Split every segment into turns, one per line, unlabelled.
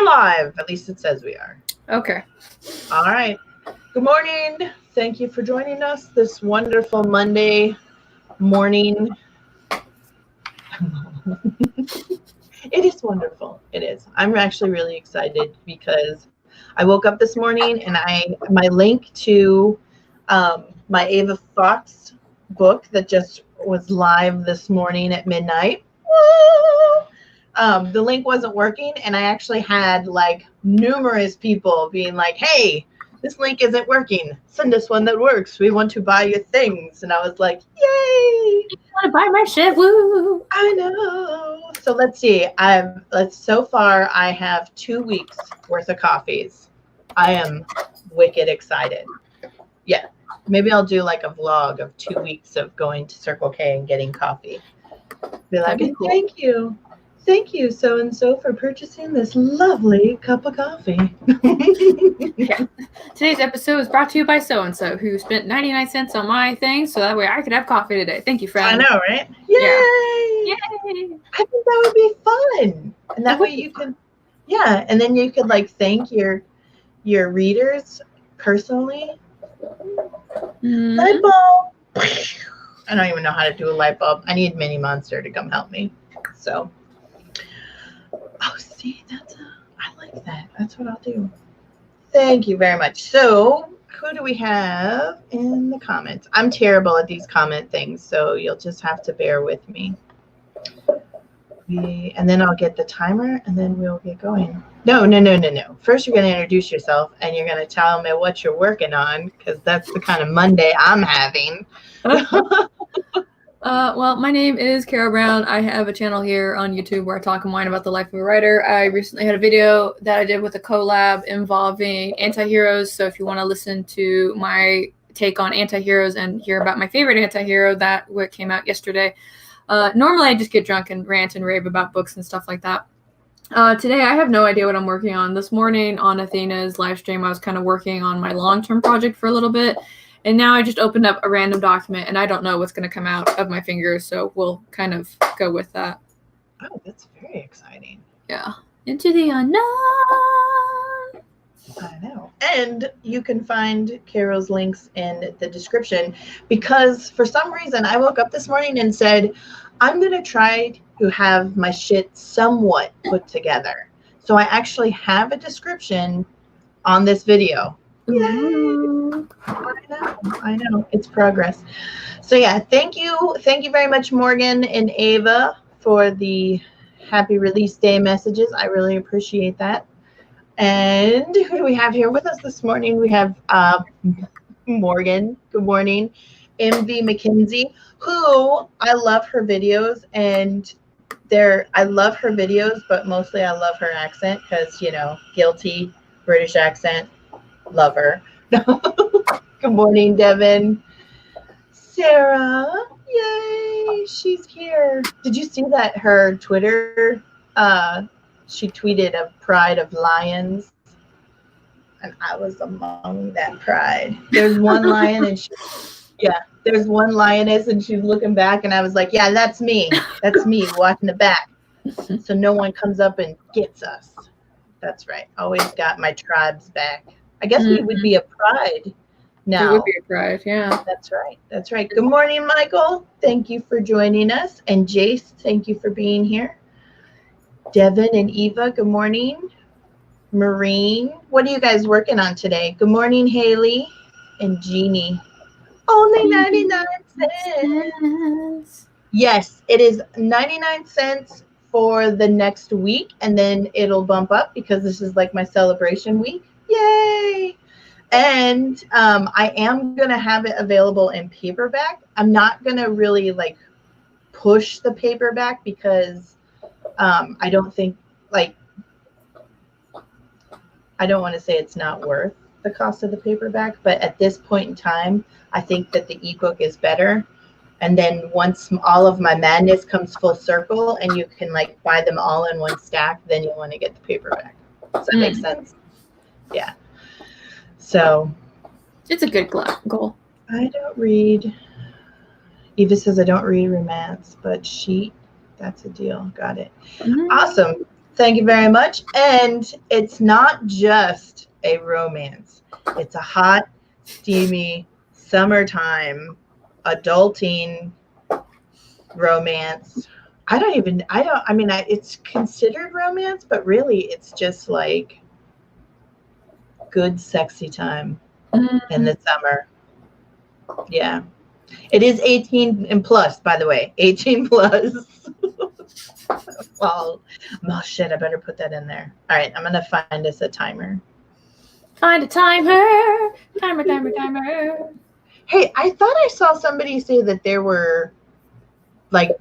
are live. At least it says we are.
Okay.
All right. Good morning. Thank you for joining us this wonderful Monday morning. It is wonderful. It is. I'm actually really excited because I woke up this morning and my link to my Ava Fox book that just was live this morning at midnight. The link wasn't working, and I actually had like numerous people being like, "Hey, this link isn't working. Send us one that works. We want to buy your things." And I was like, "Yay!
You want to buy my shit? Woo!
I know." So let's see. So far I have 2 weeks worth of coffees. I am wicked excited. Yeah. Maybe I'll do like a vlog of 2 weeks of going to Circle K and getting coffee. Be like,
Cool.
Thank you. Thank you, so-and-so, for purchasing this lovely cup of coffee.
Yeah. Today's episode is brought to you by so-and-so, who spent 99 cents on my thing, so that way I could have coffee today. Thank you, friend.
I know, right? Yay!
Yay!
I think that would be fun. And that way you could, and then you could like thank your readers personally.
Mm-hmm.
Light bulb. I don't even know how to do a light bulb. I need Mini Monster to come help me. So. Oh, see, I like that. That's what I'll do. Thank you very much. So, who do we have in the comments? I'm terrible at these comment things, so you'll just have to bear with me. And then I'll get the timer, and then we'll get going. No. First, you're going to introduce yourself, and you're going to tell me what you're working on, because that's the kind of Monday I'm having.
Well, my name is Carol Brown. I have a channel here on YouTube where I talk and whine about the life of a writer. I recently had a video that I did with a collab involving anti-heroes. So if you want to listen to my take on anti-heroes and hear about my favorite anti-hero, that came out yesterday. Normally I just get drunk and rant and rave about books and stuff like that. Today I have no idea what I'm working on. This morning on Athena's live stream, I was kind of working on my long-term project for a little bit. And now I just opened up a random document, and I don't know what's going to come out of my fingers, so we'll kind of go with that.
Oh, that's very exciting.
Yeah. Into the unknown.
I know. And you can find Carol's links in the description, because for some reason I woke up this morning and said, I'm going to try to have my shit somewhat put together. So I actually have a description on this video. Yay! I know. It's progress. So yeah, thank you very much, Morgan and Ava, for the happy release day messages. I really appreciate that. And who do we have here with us this morning? We have Morgan. Good morning. MV McKinsey, who I love her videos, and I love her videos, but mostly I love her accent because, guilty British accent. Love her. Good morning, Devin. Sarah, yay, she's here. Did you see that her Twitter, she tweeted a pride of lions, and I was among that pride. There's one lion, and there's one lioness, and she's looking back, and I was like, yeah, that's me. That's me watching the back. So no one comes up and gets us. That's right. Always got my tribe's back. I guess we would be a pride now.
It would be a pride, yeah.
That's right. That's right. Good morning, Michael. Thank you for joining us. And Jace, thank you for being here. Devin and Eva, good morning. Maureen, what are you guys working on today? Good morning, Haley and Jeannie. Only 99 cents. Yes, it is 99 cents for the next week, and then it'll bump up because this is like my celebration week. Yay! And I am going to have it available in paperback. I'm not going to really like push the paperback because I don't think I don't want to say it's not worth the cost of the paperback, but at this point in time, I think that the ebook is better. And then once all of my madness comes full circle and you can like buy them all in one stack, then you want to get the paperback. Does that make sense? Yeah. So
it's a good goal.
I don't read. Eva says I don't read romance, but that's a deal. Got it. Awesome. Thank you very much. And it's not just a romance. It's a hot, steamy, summertime, adulting romance. It's considered romance, but really it's just like good, sexy time in the summer. Yeah. It is 18 and plus, by the way. 18 plus. Well, oh shit, I better put that in there. All right, I'm going to find us a timer.
Find a timer. Timer.
Hey, I thought I saw somebody say that there were like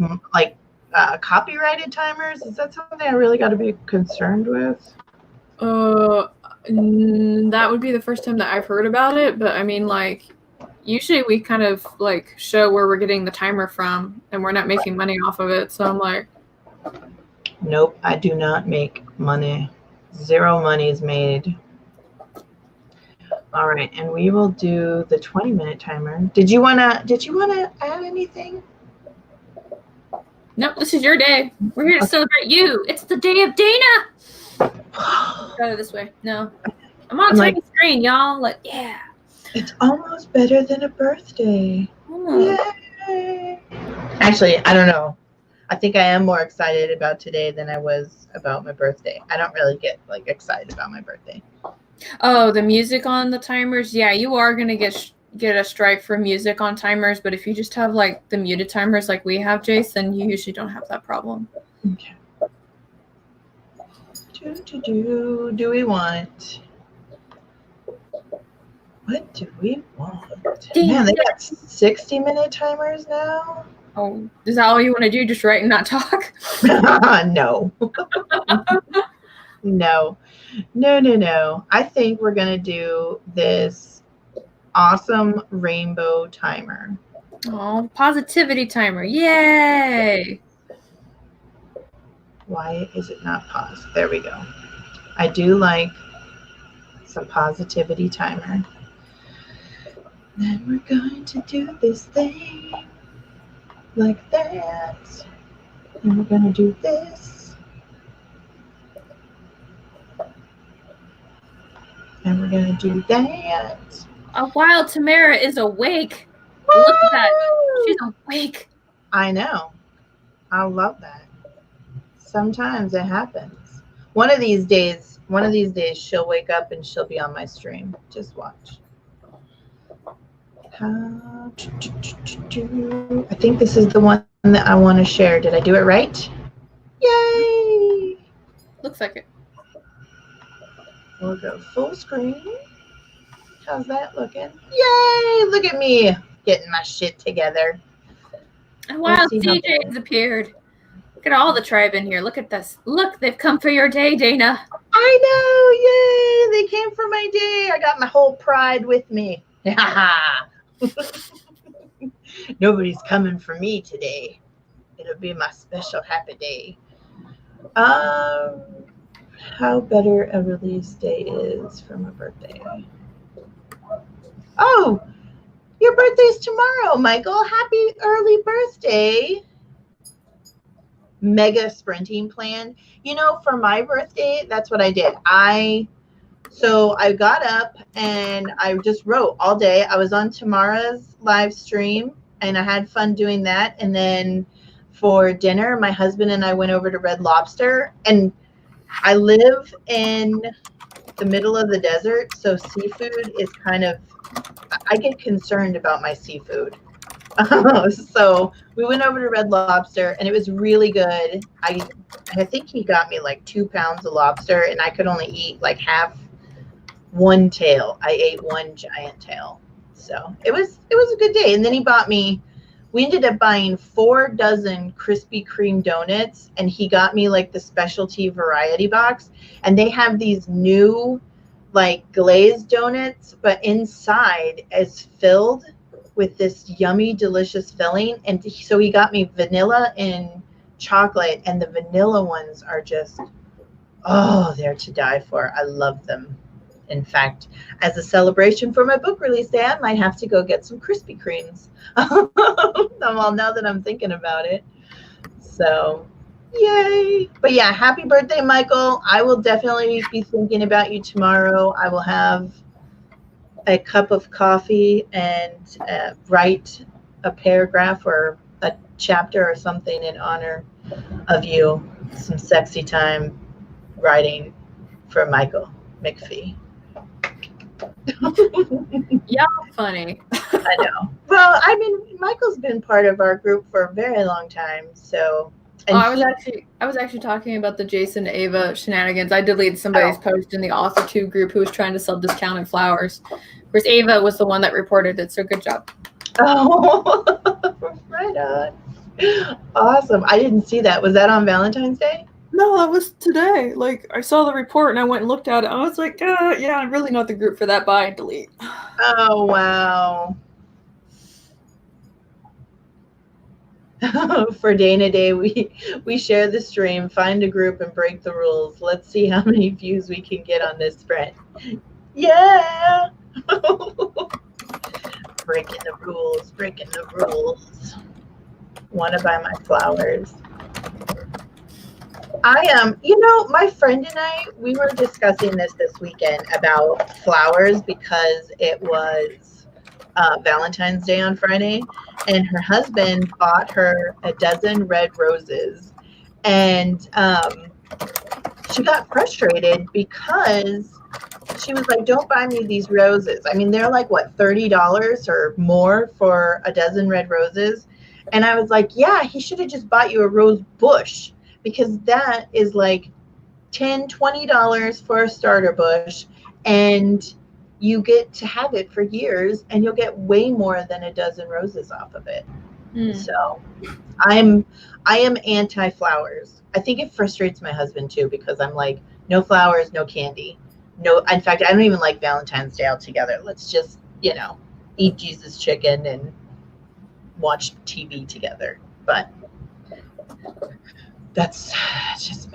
copyrighted timers. Is that something I really got to be concerned with?
That would be the first time that I've heard about it, but I mean, like, usually we kind of like show where we're getting the timer from, and we're not making money off of it. So I'm like,
nope, I do not make money. Zero money is made. All right, and we will do the 20-minute timer. Did you wanna add anything?
Nope, this is your day. We're here to celebrate you. It's the day of Dana. Go this way. No, I'm on tiny screen, y'all. Like, yeah.
It's almost better than a birthday. Yay! Actually, I don't know. I think I am more excited about today than I was about my birthday. I don't really get like excited about my birthday.
Oh, the music on the timers? Yeah, you are gonna get a strike for music on timers, but if you just have like the muted timers like we have, Jason, you usually don't have that problem.
Okay. Do we want? What do we want? Man, they got 60-minute timers now.
Oh, is that all you want to do? Just write and not talk?
No. No. I think we're going to do this awesome rainbow timer.
Oh, positivity timer. Yay.
Why is it not paused? There we go. I do like some positivity timer. Then we're going to do this thing like that. And we're going to do this. And we're going to do that.
While Tamara is awake. Woo! Look at that. She's awake.
I know. I love that. Sometimes it happens. One of these days she'll wake up and she'll be on my stream. Just watch. I think this is the one that I want to share. Did I do it right? Yay!
Looks like it.
We'll go full screen. How's that looking? Yay! Look at me getting my shit together.
And wow, CJ's appeared. Look at all the tribe in here. Look at this. Look, they've come for your day, Dana.
I know. Yay! They came for my day. I got my whole pride with me. Nobody's coming for me today. It'll be my special happy day. How better a release day is for my birthday. Oh, your birthday's tomorrow, Michael. Happy early birthday. Mega sprinting plan. You know, for my birthday, that's what I did. So I got up and I just wrote all day. I was on Tamara's live stream and I had fun doing that. And then for dinner, my husband and I went over to Red Lobster, and I live in the middle of the desert. So seafood is I get concerned about my seafood. So we went over to Red Lobster and it was really good. I think he got me like 2 pounds of lobster and I could only eat like half one tail. I ate one giant tail. So it was a good day. And then we ended up buying 4 dozen Krispy Kreme donuts, and he got me like the specialty variety box. And they have these new like glazed donuts, but inside is filled with this yummy, delicious filling. And so he got me vanilla and chocolate, and the vanilla ones are just, they're to die for. I love them. In fact, as a celebration for my book release day, I might have to go get some Krispy Kremes. Well, now that I'm thinking about it. So, Yay. But yeah, happy birthday, Michael. I will definitely be thinking about you tomorrow. I will have a cup of coffee and write a paragraph or a chapter or something in honor of you. Some sexy time writing for Michael McPhee.
Yeah, funny.
I know. Well, I mean, Michael's been part of our group for a very long time, so. And
I was actually talking about the Jason Ava shenanigans. I deleted somebody's post in the Author 2 group who was trying to sell discounted flowers. Whereas Ava was the one that reported it, so good job.
Oh, right on. Awesome. I didn't see that. Was that on Valentine's Day?
No, that was today. Like, I saw the report and I went and looked at it. I was like, yeah, I'm really not the group for that. Bye, delete.
Oh, wow. For Dana Day, we share the stream, find a group, and break the rules. Let's see how many views we can get on this spread. Yeah. Breaking the rules. Want to buy my flowers. My friend and I, we were discussing this weekend about flowers because it was Valentine's Day on Friday, and her husband bought her a dozen red roses, and she got frustrated because she was like, don't buy me these roses. I mean, they're like, what, $30 or more for a dozen red roses? And I was like, yeah, he should have just bought you a rose bush, because that is like $10, $20 for a starter bush, and you get to have it for years, and you'll get way more than a dozen roses off of it. So I am anti-flowers. I think it frustrates my husband too, because I'm like, no flowers, no candy. No, in fact, I don't even like Valentine's Day altogether. Let's just, eat Jesus chicken and watch TV together. But that's just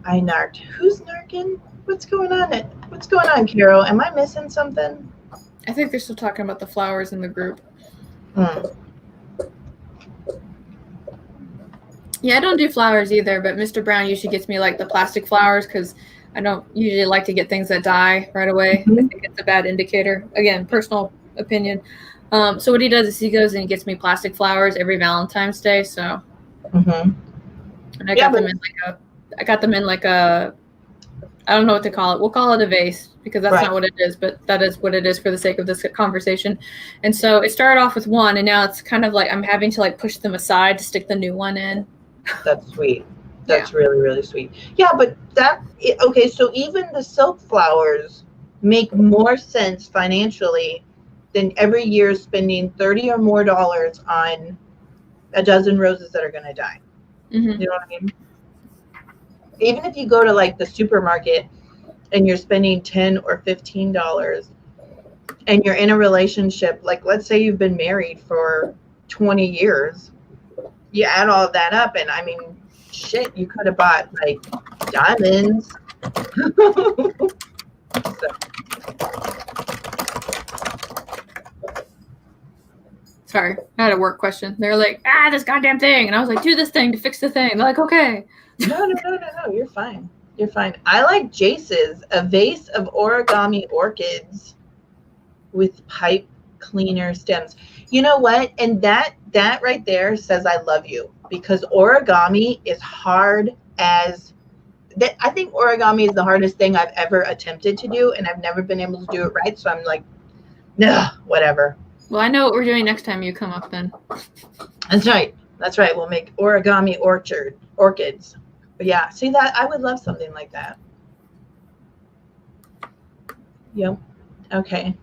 I narked. Who's narking? What's going on, Carol? Am I missing something?
I think they're still talking about the flowers in the group. Yeah, I don't do flowers either, but Mr. Brown usually gets me like the plastic flowers because I don't usually like to get things that die right away. I think it's a bad indicator. Again, personal opinion. So what he does is he goes and he gets me plastic flowers every Valentine's Day. So, and I got them in like a, I don't know what to call it. We'll call it a vase because that's not what it is, but that is what it is for the sake of this conversation. And so it started off with one, and now it's kind of like I'm having to like push them aside to stick the new one in.
That's sweet. That's really, really sweet. Yeah, but okay, so even the silk flowers make more sense financially than every year spending $30 or more on a dozen roses that are going to die. You know what I mean? Even if you go to like the supermarket and you're spending $10 or $15 and you're in a relationship, like let's say you've been married for 20 years, you add all of that up, and I mean, shit, you could have bought like diamonds.
Sorry, I had a work question. They're like, this goddamn thing. And I was like, do this thing to fix the thing. They're like, okay.
No, you're fine. You're fine. I like Jace's, a vase of origami orchids with pipe cleaner stems. You know what? And that right there says I love you, because origami is hard as that. I think origami is the hardest thing I've ever attempted to do, and I've never been able to do it right. So I'm like, nah, whatever.
Well, I know what we're doing next time you come up then.
That's right. We'll make origami orchids. But yeah, see that? I would love something like that. Yep. Okay.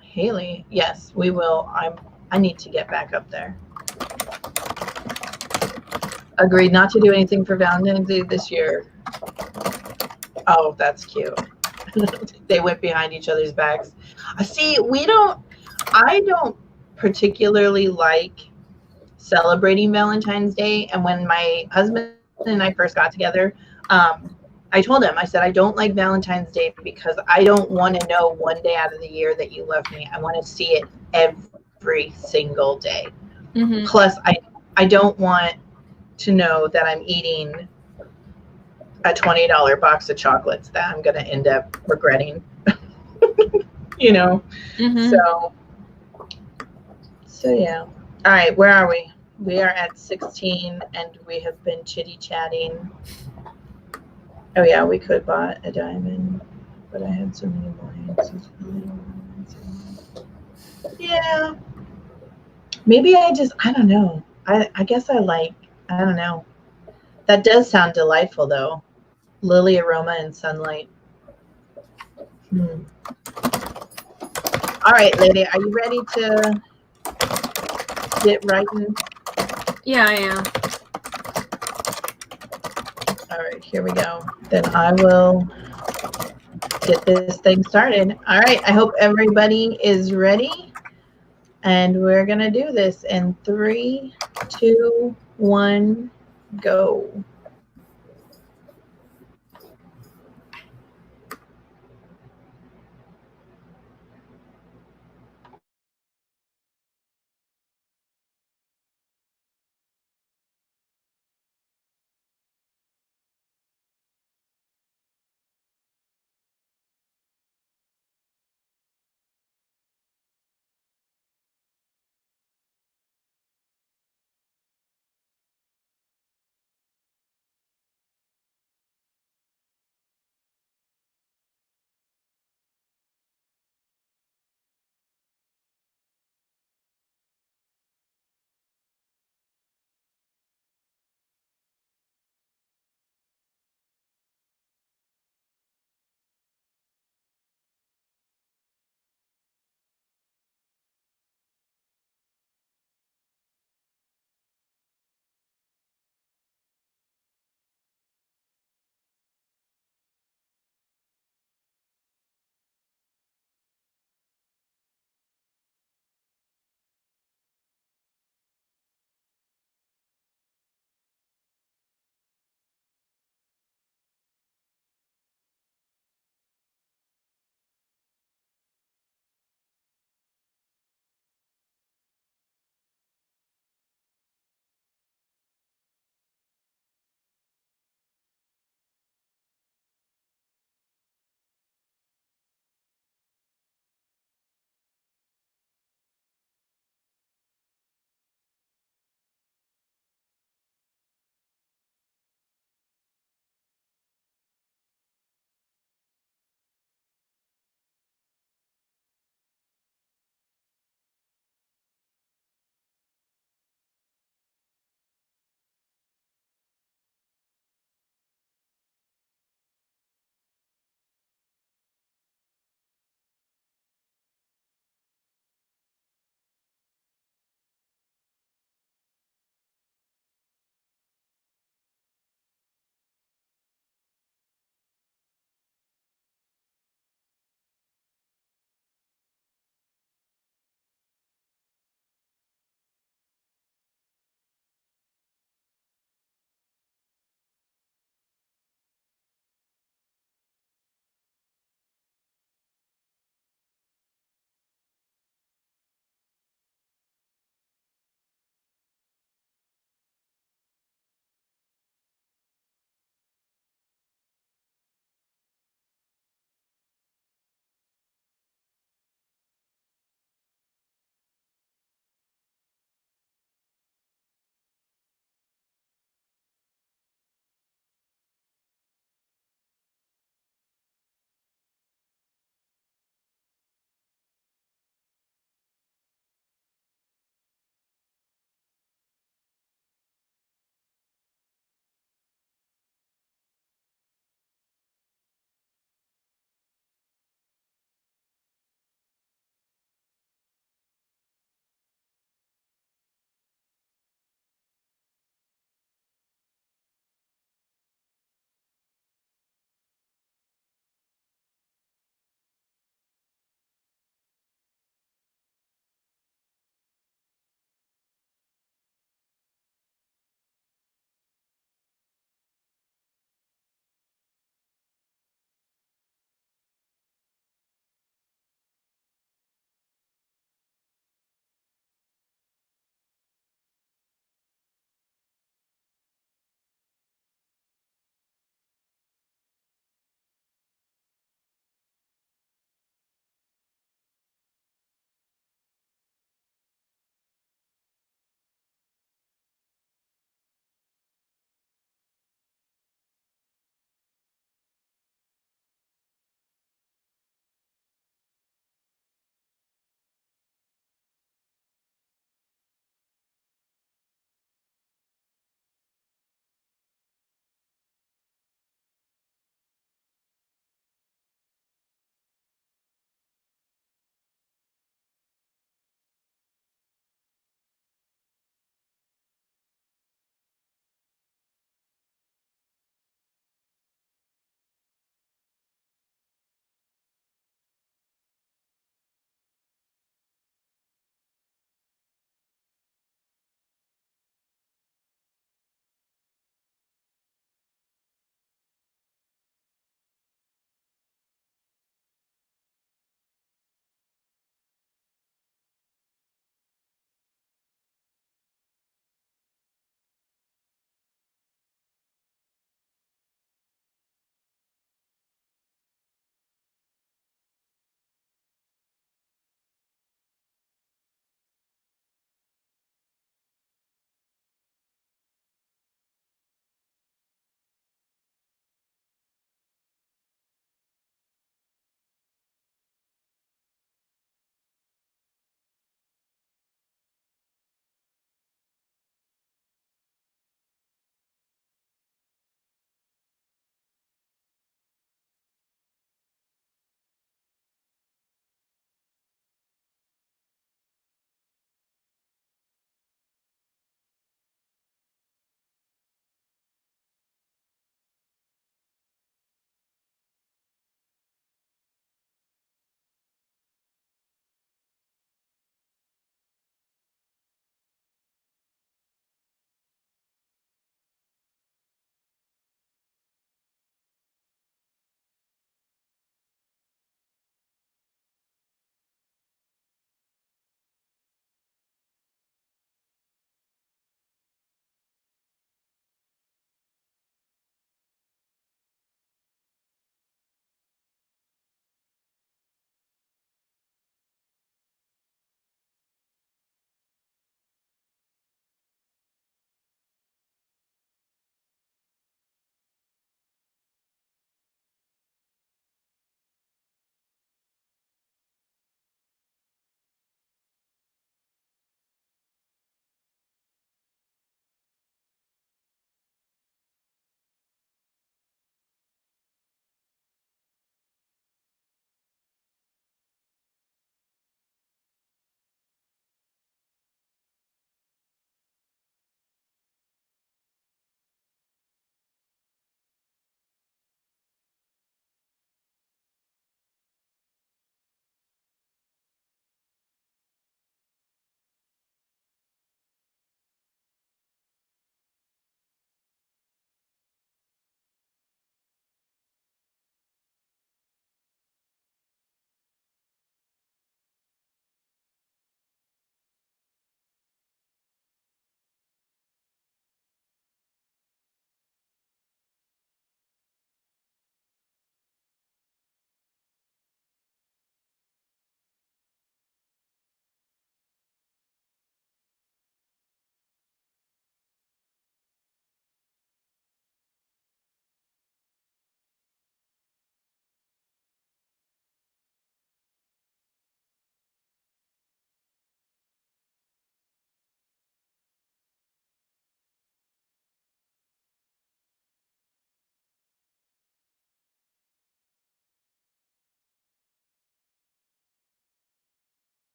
Haley, yes, we will. I need to get back up there. Agreed not to do anything for Valentine's Day this year. Oh, that's cute. They went behind each other's backs. See, I don't particularly like celebrating Valentine's Day. And when my husband and I first got together, I told him, I said, I don't like Valentine's Day because I don't want to know one day out of the year that you love me. I want to see it every single day. Plus, I don't want to know that I'm eating a $20 box of chocolates that I'm going to end up regretting. You know?
Mm-hmm.
So yeah. All right, where are we? We are at 16 and we have been chitty chatting. Oh yeah, we could bought a diamond, but I had so many more. Yeah. Maybe I don't know. I guess I don't know. That does sound delightful though. Lily aroma and sunlight. All right, lady, are you ready to get writing?
Yeah, I am.
All right, here we go. Then I will get this thing started. All right, I hope everybody is ready. And we're going to do this in 3, 2, 1, go.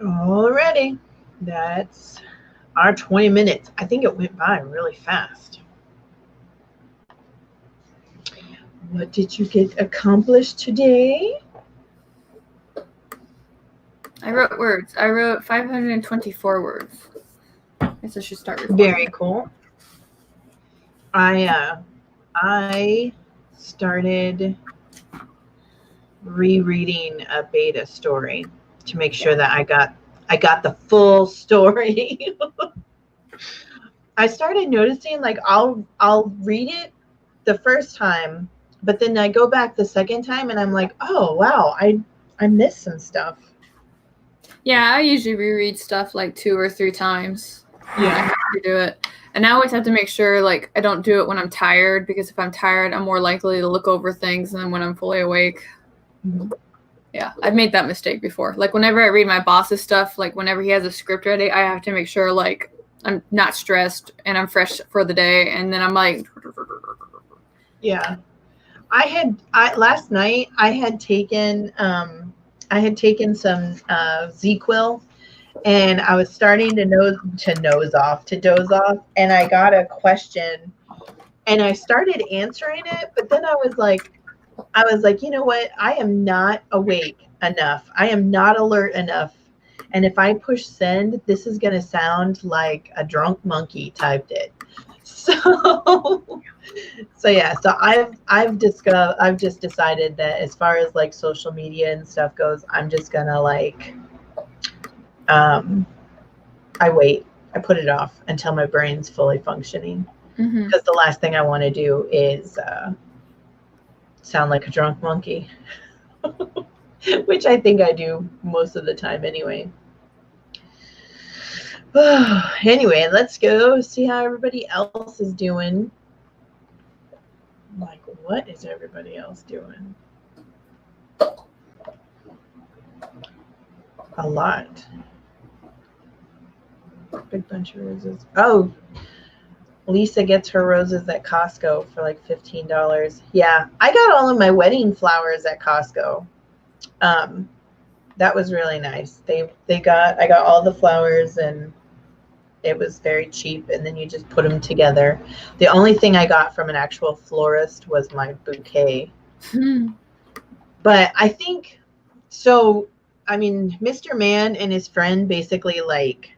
Alrighty. That's our 20 minutes. I think it went by really fast. What did you get accomplished today?
I wrote words. I wrote 524 words. I guess I should start recording.
Very cool. I started rereading a beta story to make sure that I got the full story. I started noticing like I'll read it the first time, but then I go back the second time and I'm like, oh wow, I missed some stuff.
Yeah, I usually reread stuff like 2 or 3 times.
Yeah.
I have to do it. And I always have to make sure like I don't do it when I'm tired, because if I'm tired, I'm more likely to look over things than when I'm fully awake.
Mm-hmm.
Yeah, I've made that mistake before. Like whenever I read my boss's stuff, like whenever he has a script ready, I have to make sure like I'm not stressed and I'm fresh for the day. And then I'm like,
yeah. Last night I had taken some ZQuil, and I was starting to doze off, and I got a question and I started answering it, but then I was like, you know what? I am not awake enough. I am not alert enough. And if I push send, this is going to sound like a drunk monkey typed it. So yeah, so I've just decided that as far as like social media and stuff goes, I'm just going to like, I wait. I put it off until my brain's fully functioning.
mm-hmm.
Because the last thing I want to do is sound like a drunk monkey, which I think I do most of the time anyway. Anyway, let's go see how everybody else is doing. Like, what is everybody else doing? A lot. Big bunch of roses. Oh, Lisa gets her roses at Costco for like $15. Yeah, I got all of my wedding flowers at Costco. That was really nice. I got all the flowers, and it was very cheap, and then you just put them together. The only thing I got from an actual florist was my bouquet. But I think so. I mean, Mr. Man and his friend basically like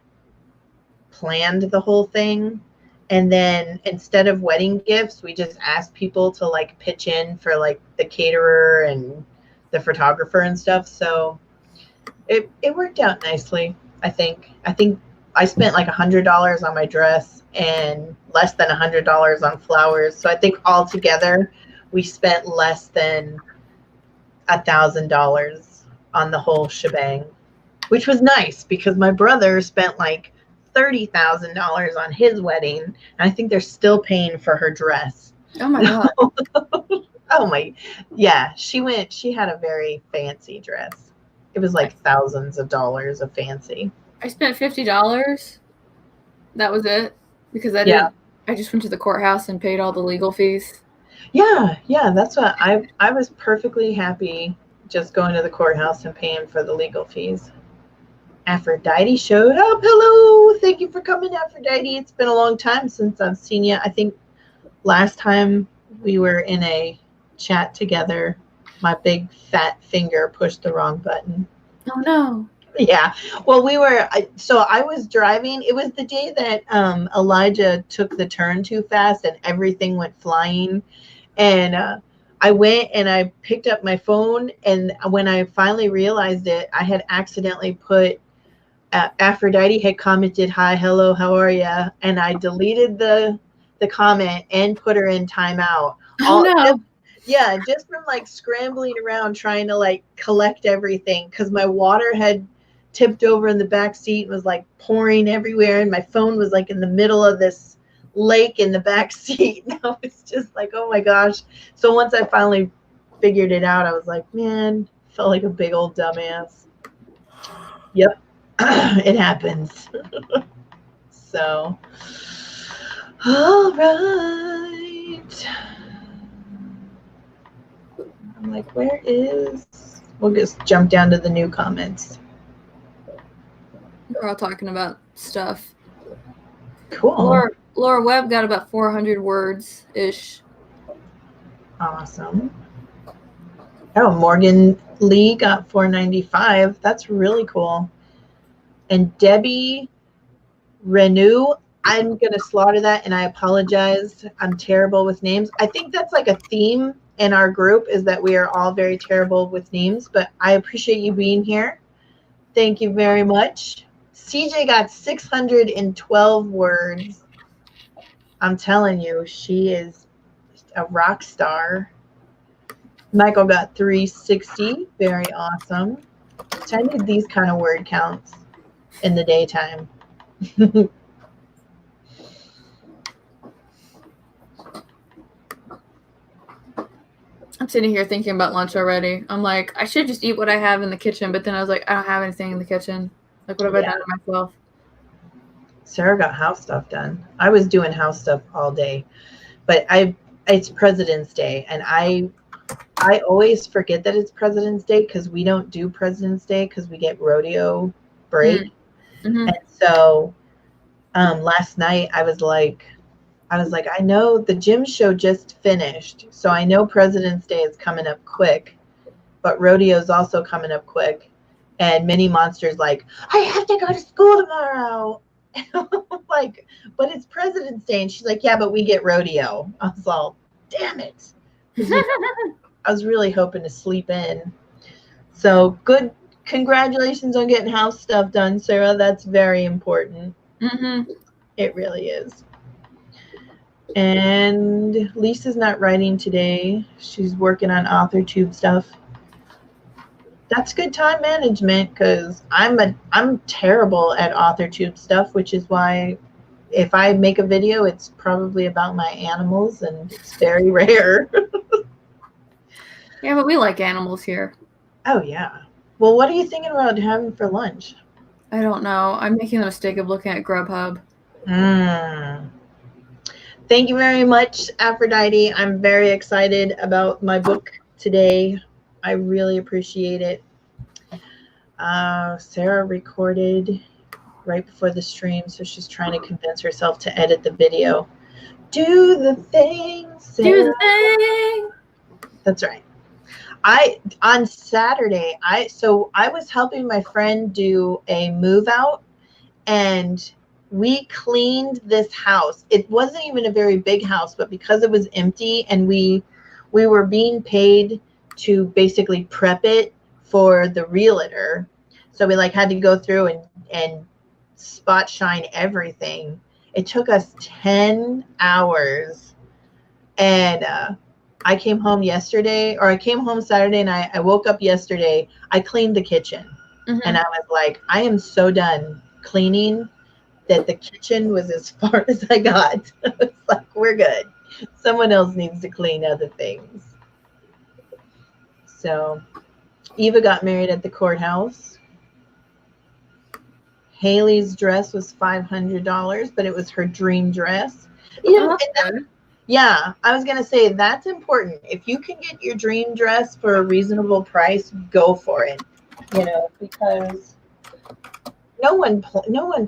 planned the whole thing. And then instead of wedding gifts, we just asked people to like pitch in for like the caterer and the photographer and stuff. So it worked out nicely. I think I spent like $100 on my dress and less than $100 on flowers. So I think altogether we spent less than $1,000 on the whole shebang, which was nice because my brother spent like $30,000 on his wedding, and I think they're still paying for her dress.
Oh my god.
Oh my, yeah, she had a very fancy dress. It was like thousands of dollars of fancy.
I spent $50. That was it, because I just went to the courthouse and paid all the legal fees.
Yeah, that's what I was perfectly happy just going to the courthouse and paying for the legal fees. Aphrodite showed up. Hello. Thank you for coming, Aphrodite. It's been a long time since I've seen you. I think last time we were in a chat together, my big fat finger pushed the wrong button.
Oh, no.
Yeah. Well, I was driving. It was the day that Elijah took the turn too fast and everything went flying. And I went and I picked up my phone. And when I finally realized it, I had accidentally put Aphrodite had commented, "Hi, hello, how are ya?" And I deleted the comment and put her in timeout.
Oh, no.
Just from like scrambling around trying to like collect everything, because my water had tipped over in the back seat and was like pouring everywhere, and my phone was like in the middle of this lake in the back seat. And I was just like, oh my gosh. So once I finally figured it out, I was like, man, felt like a big old dumbass. Yep. It happens. So, all right. I'm like, we'll just jump down to the new comments.
We're all talking about stuff.
Cool.
Laura Webb got about 400 words ish.
Awesome. Oh, Morgan Lee got 495. That's really cool. And Debbie Renew, I'm going to slaughter that, and I apologize. I'm terrible with names. I think that's like a theme in our group, is that we are all very terrible with names, but I appreciate you being here. Thank you very much. CJ got 612 words. I'm telling you, she is a rock star. Michael got 360. Very awesome. So I need these kind of word counts in the daytime.
I'm sitting here thinking about lunch already. I'm like, I should just eat what I have in the kitchen, but then I was like, I don't have anything in the kitchen. Like, what have I done to myself?
Sarah got house stuff done. I was doing house stuff all day, but it's President's Day, and I always forget that it's President's Day because we don't do President's Day because we get rodeo break.
Mm-hmm.
And so last night I was like, I know the gym show just finished, so I know President's Day is coming up quick, but rodeo is also coming up quick. And Minnie Monster's like, I have to go to school tomorrow. Like, but it's President's Day. And she's like, yeah, but we get rodeo. I was all, damn it. I was really hoping to sleep in. So good. Congratulations on getting house stuff done, Sarah. That's very important.
Mm-hmm.
It really is. And Lisa's not writing today. She's working on AuthorTube stuff. That's good time management because I'm terrible at AuthorTube stuff, which is why if I make a video, it's probably about my animals, and it's very rare.
Yeah, but we like animals here.
Oh, yeah. Well, what are you thinking about having for lunch?
I don't know. I'm making the mistake of looking at Grubhub.
Thank you very much, Aphrodite. I'm very excited about my book today. I really appreciate it. Sarah recorded right before the stream, so she's trying to convince herself to edit the video. Do the thing, Sarah.
Do the thing.
That's right. On Saturday, I was helping my friend do a move out, and we cleaned this house. It wasn't even a very big house, but because it was empty and we were being paid to basically prep it for the realtor. So we had to go through and spot shine everything. It took us 10 hours. And I came home Saturday, and I woke up yesterday. I cleaned the kitchen. Mm-hmm. And I was like, I am so done cleaning that the kitchen was as far as I got. It's like, we're good. Someone else needs to clean other things. So Eva got married at the courthouse. Haley's dress was $500, but it was her dream dress. Yeah, I was going to say that's important. If you can get your dream dress for a reasonable price, go for it. Because no one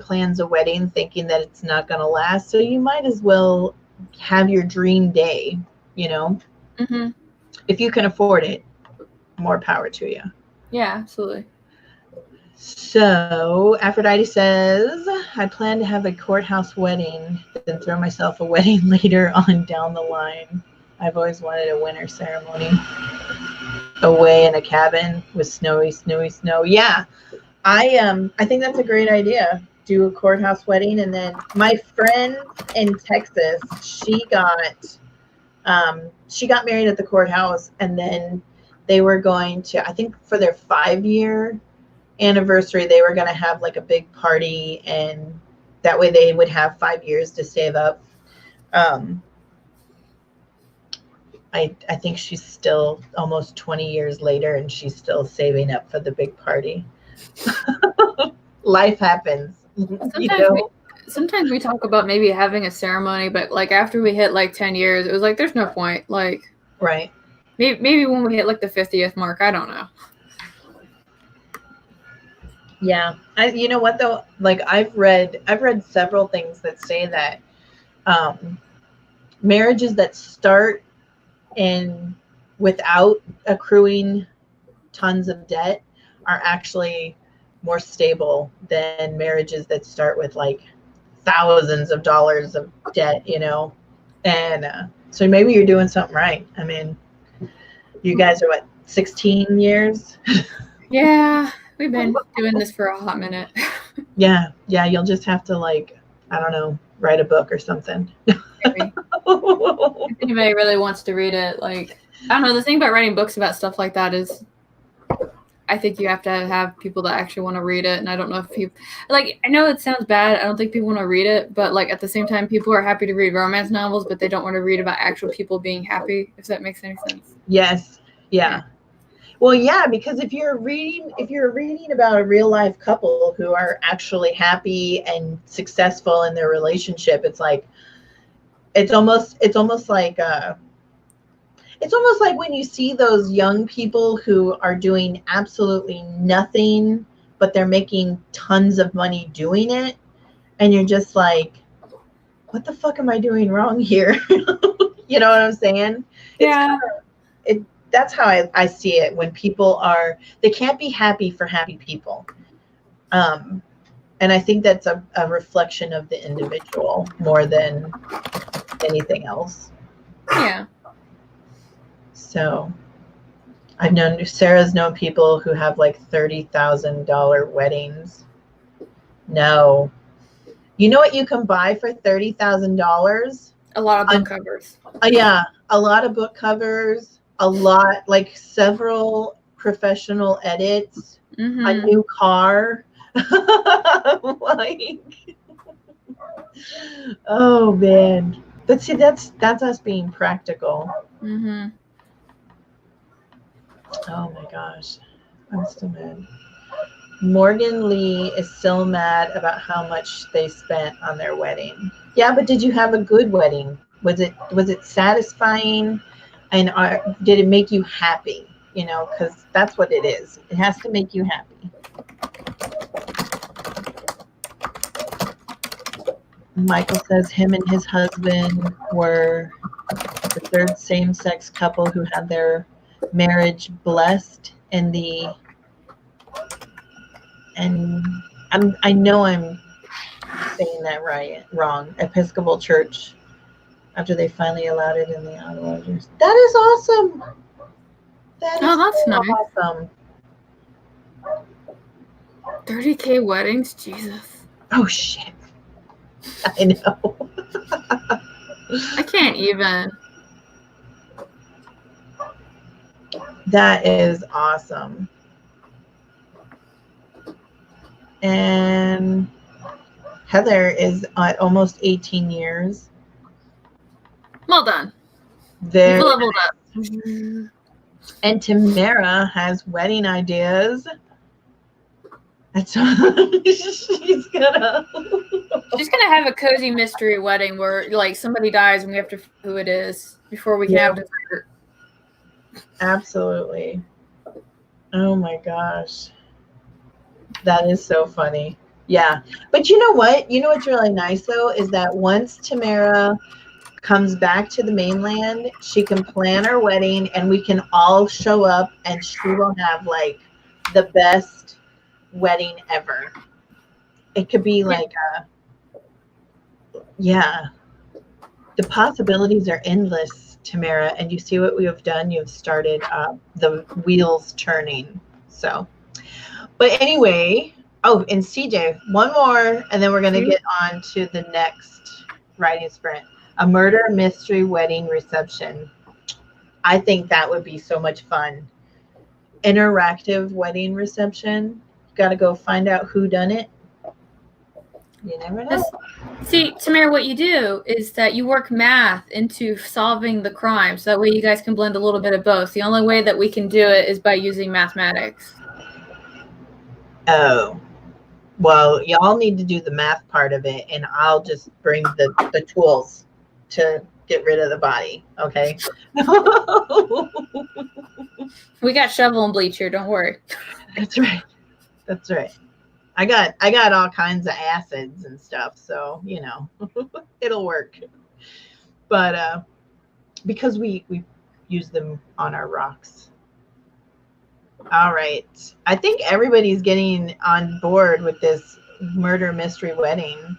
plans a wedding thinking that it's not going to last. So you might as well have your dream day,
Mm-hmm.
If you can afford it, more power to you.
Yeah, absolutely.
So Aphrodite says, I plan to have a courthouse wedding, then throw myself a wedding later on down the line. I've always wanted a winter ceremony away in a cabin with snowy snow. Yeah, I think that's a great idea. Do a courthouse wedding. And then my friend in Texas, she got married at the courthouse, and then they were going to, I think for their 5-year anniversary, they were going to have a big party, and that way they would have 5 years to save up. I think she's still almost 20 years later, and she's still saving up for the big party. Life happens.
Sometimes we talk about maybe having a ceremony, but after we hit 10 years, it was there's no point.
Right.
Maybe when we hit the 50th mark, I don't know.
Yeah. You know what though? Like I've read several things that say that um, marriages that start in without accruing tons of debt are actually more stable than marriages that start with like thousands of dollars of debt, you know. And so maybe you're doing something right. I mean, you guys are what, 16 years?
Yeah, we've been doing this for a hot minute.
Yeah, yeah, you'll just have to like, I don't know, write a book or something.
Maybe. If anybody really wants to read it, like, I don't know, the thing about writing books about stuff like that is I think you have to have people that actually want to read it. And I don't know if people, like, I know it sounds bad. I don't think people want to read it, but like at the same time, people are happy to read romance novels, but they don't want to read about actual people being happy, if that makes any sense.
Yes. Yeah. Well, yeah, because if you're reading about a real life couple who are actually happy and successful in their relationship, it's like it's almost like it's almost like when you see those young people who are doing absolutely nothing, but they're making tons of money doing it, and you're just like, what the fuck am I doing wrong here? You know what I'm saying?
Yeah.
That's how I see it when people they can't be happy for happy people. And I think that's a reflection of the individual more than anything else.
Yeah.
So Sarah's known people who have like $30,000 weddings. No. You know what you can buy for $30,000?
A lot of book covers.
Yeah, a lot of book covers, like several professional edits, a new car. Like, oh man. But see, that's us being practical.
Mm-hmm.
Oh my gosh. I'm still mad. Morgan Lee is still mad about how much they spent on their wedding. Yeah, but did you have a good wedding? Was it satisfying? And did it make you happy? You know, because that's what it is. It has to make you happy. Michael says him and his husband were the third same-sex couple who had their marriage blessed in the, and I know I'm saying that wrong, Episcopal Church, after they finally allowed it in the Ottawa. That is awesome. That is
that's
so
nice.
awesome.
30K weddings? Jesus.
Oh shit. I know.
I can't even.
That is awesome. And Heather is at almost 18 years.
Well done.
Very
leveled up.
And Tamara has wedding ideas. That's she's gonna
have a cozy mystery wedding where like somebody dies and we have to figure who it is before we can have dessert.
Absolutely. Oh my gosh. That is so funny. Yeah. But you know what? You know what's really nice though is that once Tamara comes back to the mainland, she can plan her wedding and we can all show up and she will have like the best wedding ever. It could be like the possibilities are endless, Tamara, and you see what we have done. You've started the wheels turning. So, but anyway, and CJ, one more, and then we're going to get on to the next writing sprint. A murder mystery wedding reception. I think that would be so much fun. Interactive wedding reception. Got to go find out who done it. You never know.
See, Tamara, what you do is that you work math into solving the crime, so that way you guys can blend a little bit of both. The only way that we can do it is by using mathematics.
Oh, well, y'all need to do the math part of it, and I'll just bring the tools to get rid of the body. Okay.
We got shovel and bleach here. Don't worry.
That's right. That's right. I got all kinds of acids and stuff, so you know, it'll work. But because we use them on our rocks. All right. I think everybody's getting on board with this murder mystery wedding.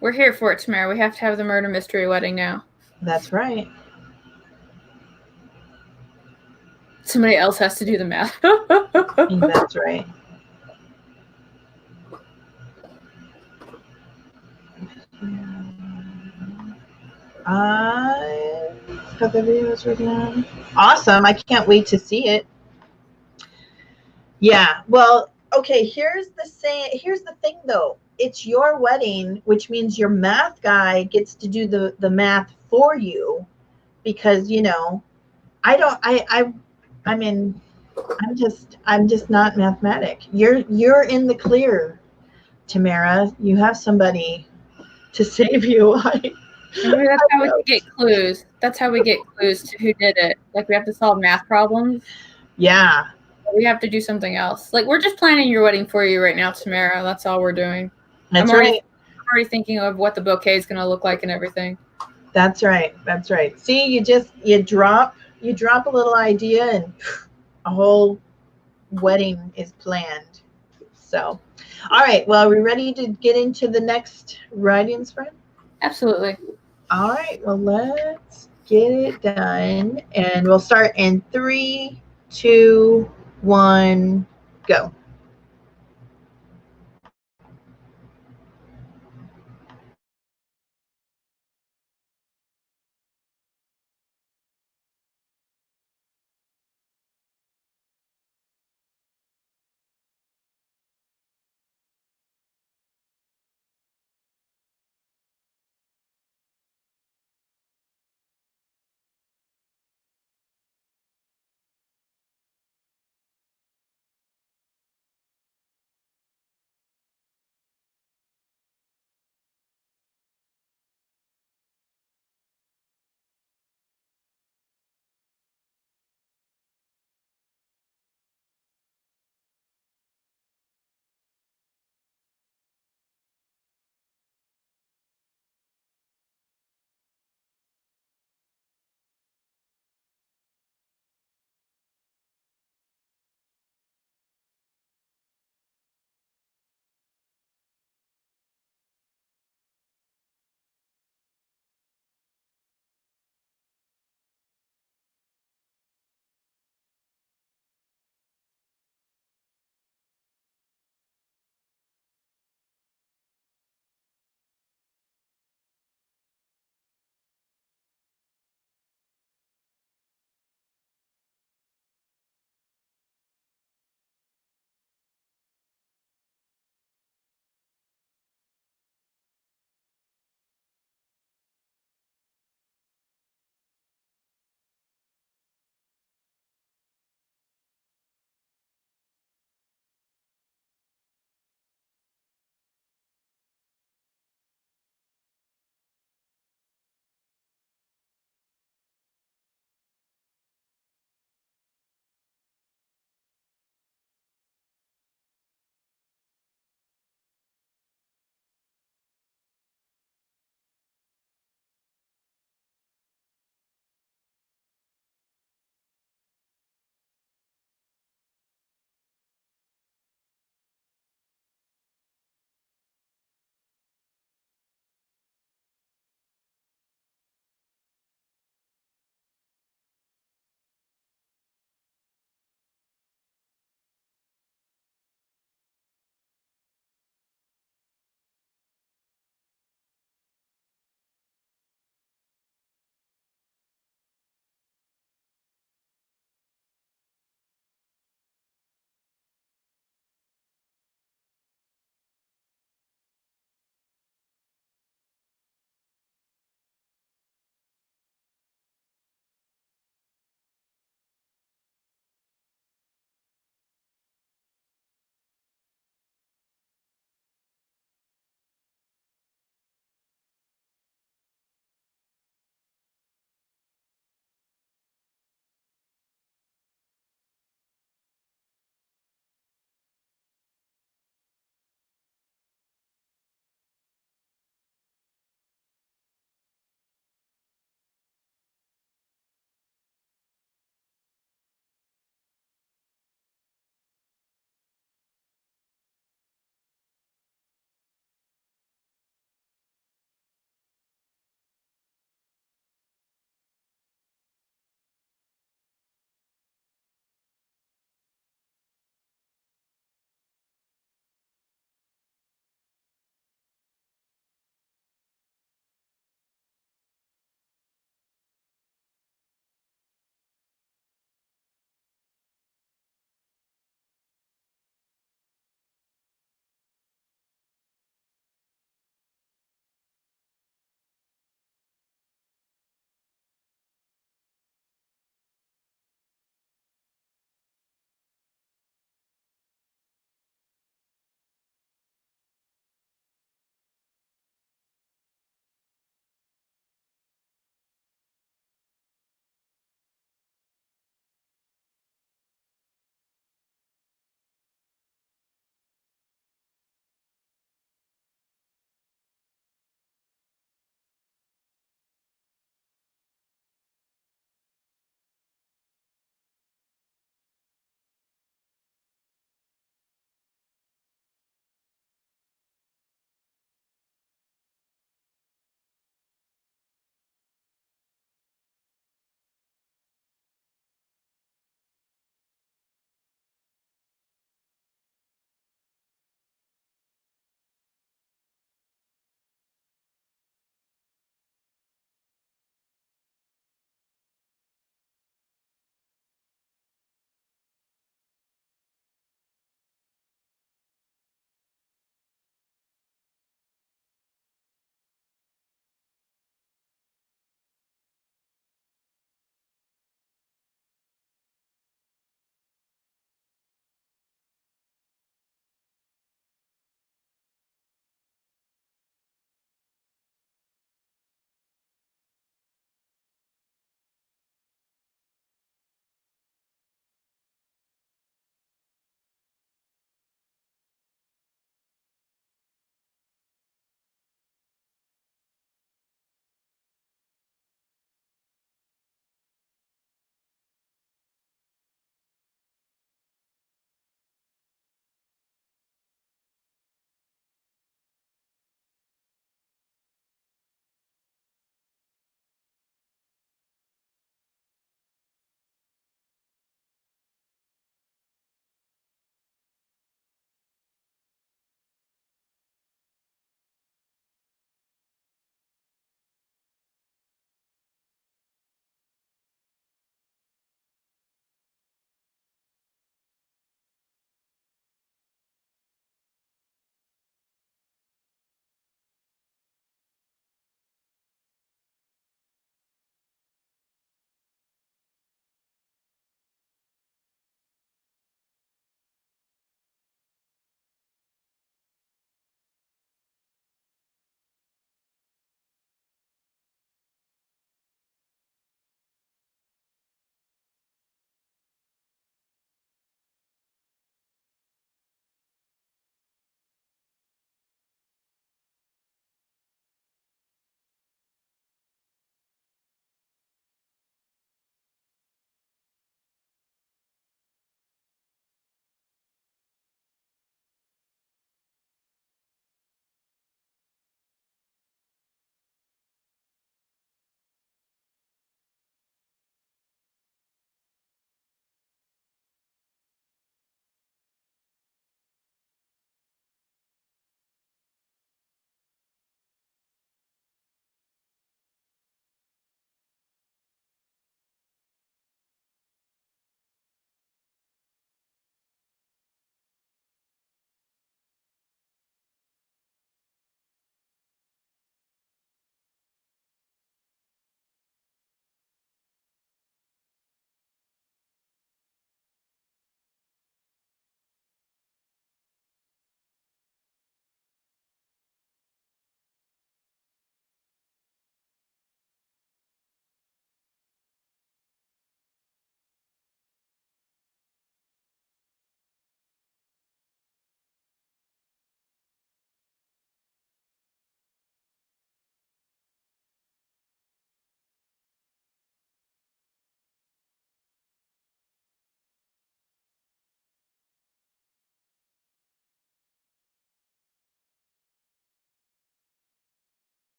We're here for it, Tamara. We have to have the murder mystery wedding now.
That's right.
Somebody else has to do the math.
That's right. I got the videos right now. Awesome. I can't wait to see it. Yeah. Well, okay, here's the thing though. It's your wedding, which means your math guy gets to do the math for you because, you know, I don't I mean, I'm just not mathematic. You're in the clear, Tamara. You have somebody to save you.
Maybe that's how we get clues. That's how we get clues to who did it. Like we have to solve math problems.
Yeah.
We have to do something else. Like we're just planning your wedding for you right now, Tamara. That's all we're doing.
That's
I'm
right.
already thinking of what the bouquet is going to look like and everything.
That's right. That's right. See, you drop a little idea and a whole wedding is planned. So, all right. Well, are we ready to get into the next writing spread?
Absolutely.
All right. Well, let's get it done, and we'll start in 3, 2, 1, go.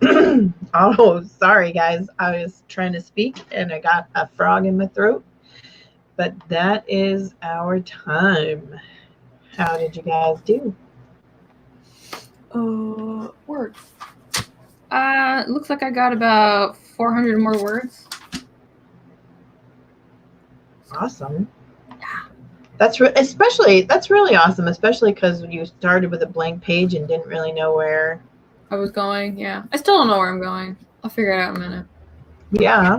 Oh, sorry, guys. I was trying to speak and I got a frog in my throat. But that is our time. How did you guys do?
Words. Looks like I got about 400 more words.
Awesome. That's really awesome, especially because you started with a blank page and didn't really know where
I was going. Yeah, I still don't know where I'm going. I'll figure it out in a minute.
Yeah.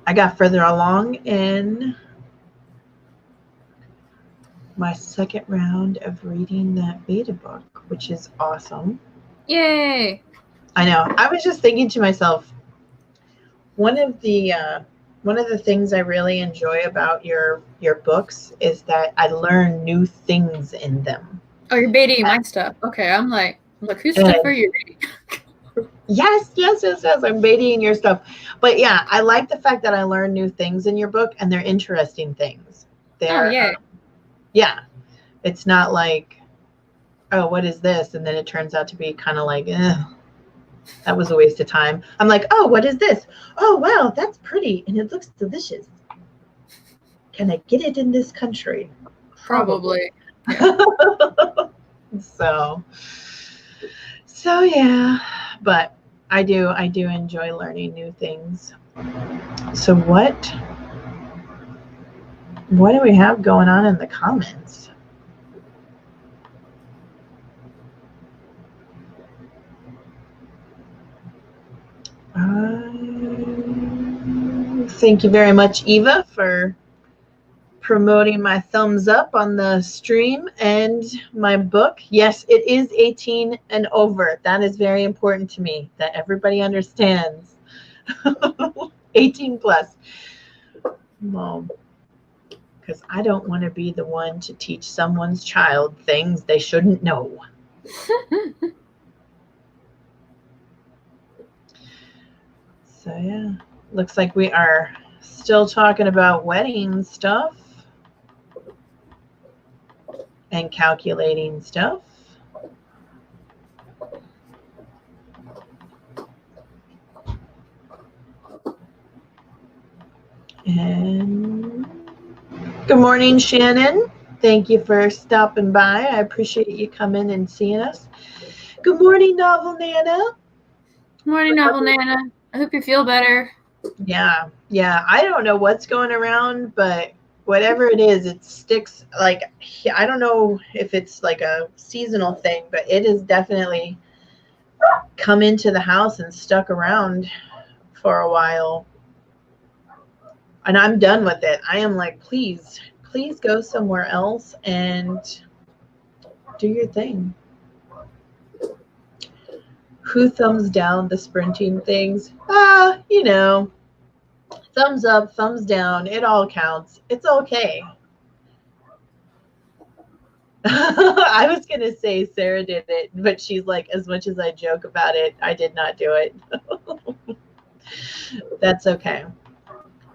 I got further along in my second round of reading that beta book, which is awesome.
Yay!
I know. I was just thinking to myself, one of the things I really enjoy about your books is that I learn new things in them.
Oh, you're baiting my stuff. Okay, I'm like, whose stuff are you reading?
Yes. I'm baiting your stuff. But yeah, I like the fact that I learn new things in your book and they're interesting things. Yeah. It's not like, oh, what is this? And then it turns out to be kind of like, that was a waste of time. I'm like, oh, what is this? Oh, wow, that's pretty and it looks delicious. Can I get it in this country?
Probably. Yeah.
So yeah, but I do enjoy learning new things. So what do we have going on in the comments? Thank you very much, Eva, for promoting my thumbs up on the stream and my book. Yes, it is 18 and over. That is very important to me, that everybody understands. 18 plus. Well, because I don't want to be the one to teach someone's child things they shouldn't know. So yeah, looks like we are still talking about wedding stuff and calculating stuff. And good morning, Shannon. Thank you for stopping by. I appreciate you coming and seeing us. Good morning, Novel Nana.
Good morning, Novel Nana. I hope you feel better.
Yeah. I don't know what's going around, but whatever it is, it sticks. Like, I don't know if it's like a seasonal thing, but it has definitely come into the house and stuck around for a while. And I'm done with it. I am like, please go somewhere else and do your thing. Who thumbs down the sprinting things? Thumbs up, thumbs down. It all counts. It's okay. I was going to say Sarah did it, but she's like, as much as I joke about it, I did not do it. That's okay.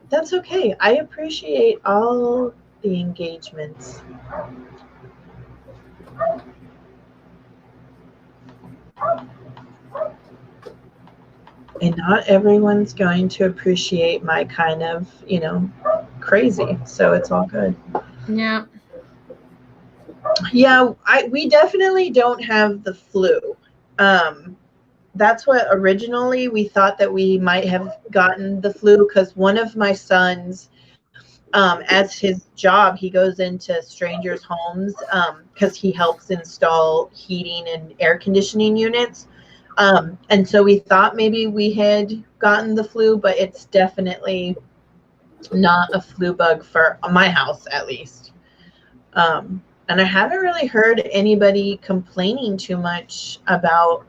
That's okay. I appreciate all the engagements. And not everyone's going to appreciate my kind of, crazy. So it's all good.
Yeah.
Yeah, we definitely don't have the flu. That's what originally we thought that we might have gotten the flu because one of my sons, as his job, he goes into strangers' homes because he helps install heating and air conditioning units. And so we thought maybe we had gotten the flu, but it's definitely not a flu bug for my house, at least. And I haven't really heard anybody complaining too much about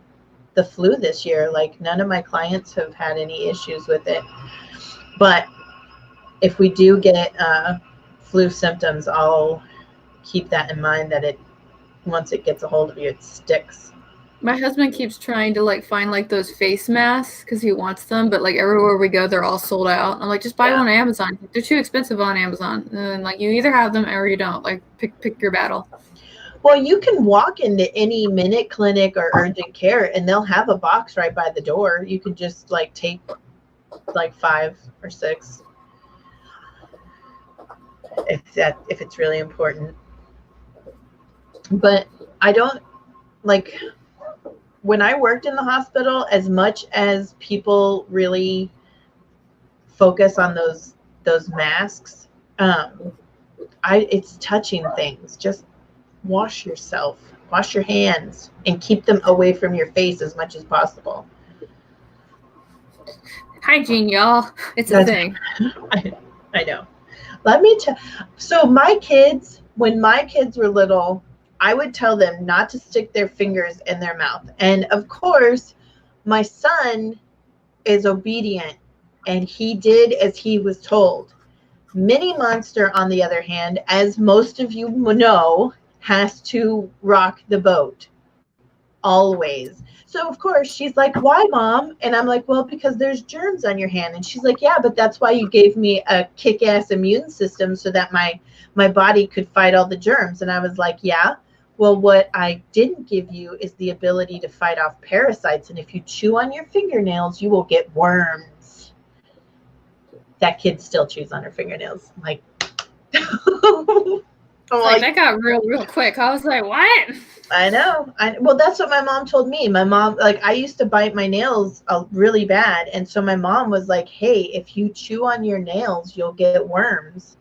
the flu this year. Like, none of my clients have had any issues with it. But if we do get flu symptoms, I'll keep that in mind, that once it gets a hold of you, it sticks.
My husband keeps trying to like find like those face masks because he wants them, but like everywhere we go, they're all sold out. I'm like, just buy one on Amazon. They're too expensive on Amazon. And like, you either have them or you don't. Like, pick your battle.
Well, you can walk into any Minute Clinic or urgent care, and they'll have a box right by the door. You can just like take like 5 or 6 if it's really important. But I don't like. When I worked in the hospital, as much as people really focus on those masks, it's touching things. Just wash yourself, wash your hands, and keep them away from your face as much as possible.
Hygiene, y'all. It's a thing.
I know. Let me tell. So my kids, when my kids were little, I would tell them not to stick their fingers in their mouth. And of course, my son is obedient and he did as he was told. Minnie Monster, on the other hand, as most of you know, has to rock the boat always. So of course she's like, why, Mom? And I'm like, well, because there's germs on your hand. And she's like, yeah, but that's why you gave me a kick-ass immune system so that my body could fight all the germs. And I was like, yeah. Well, what I didn't give you is the ability to fight off parasites. And if you chew on your fingernails, you will get worms. That kid still chews on her fingernails. I'm like,
that got real quick. I was like, what?
I know. Well, that's what my mom told me. My mom, like, I used to bite my nails really bad. And so my mom was like, hey, if you chew on your nails, you'll get worms.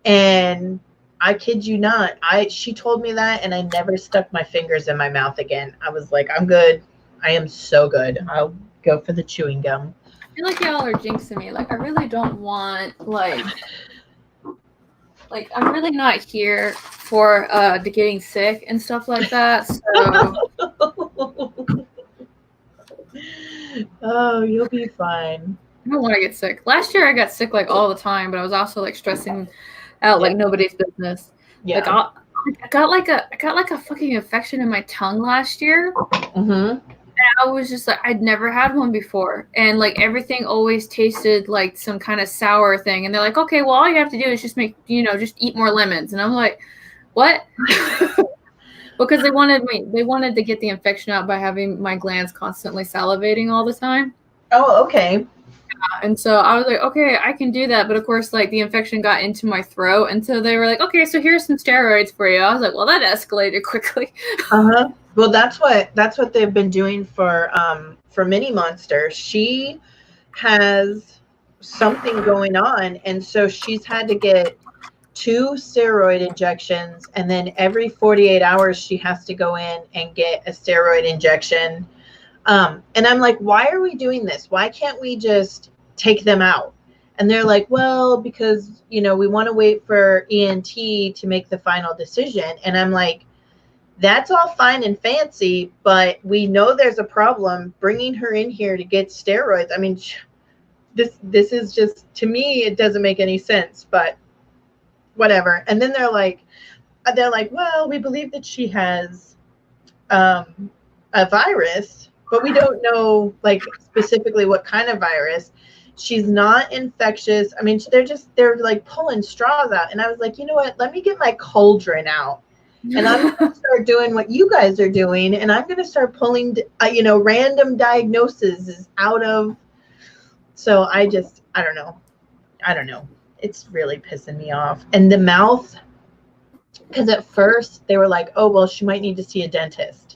And I kid you not. She told me that, and I never stuck my fingers in my mouth again. I was like, I'm good. I am so good. I'll go for the chewing gum.
I feel like y'all are jinxing me. Like, I really don't want, like I'm really not here for the getting sick and stuff like that. So
oh, you'll be fine.
I don't want to get sick. Last year I got sick like all the time, but I was also like stressing out like nobody's business. Yeah. Like I got like a fucking infection in my tongue last year.
Mm-hmm.
And I was just like, I'd never had one before. And like everything always tasted like some kind of sour thing. And they're like, okay, well, all you have to do is just just eat more lemons. And I'm like, what? Because they wanted to get the infection out by having my glands constantly salivating all the time.
Oh, okay.
And so I was like, okay, I can do that. But of course, like the infection got into my throat. And so they were like, okay, so here's some steroids for you. I was like, well, that escalated quickly.
Uh-huh. Well, that's what they've been doing for Minnie Monster. She has something going on. And so she's had to get 2 steroid injections. And then every 48 hours, she has to go in and get a steroid injection. And I'm like, why are we doing this? Why can't we just take them out? And they're like, well, because, we want to wait for ENT to make the final decision. And I'm like, that's all fine and fancy, but we know there's a problem bringing her in here to get steroids. I mean, this is just, to me, it doesn't make any sense, but whatever. And then they're like, well, we believe that she has a virus, but we don't know like specifically what kind of virus. She's not infectious. I mean, they're like pulling straws out. And I was like, you know what? Let me get my cauldron out. And I'm going to start doing what you guys are doing. And I'm going to start pulling, random diagnoses out of. So I don't know. It's really pissing me off. And the mouth, because at first they were like, oh, well, she might need to see a dentist.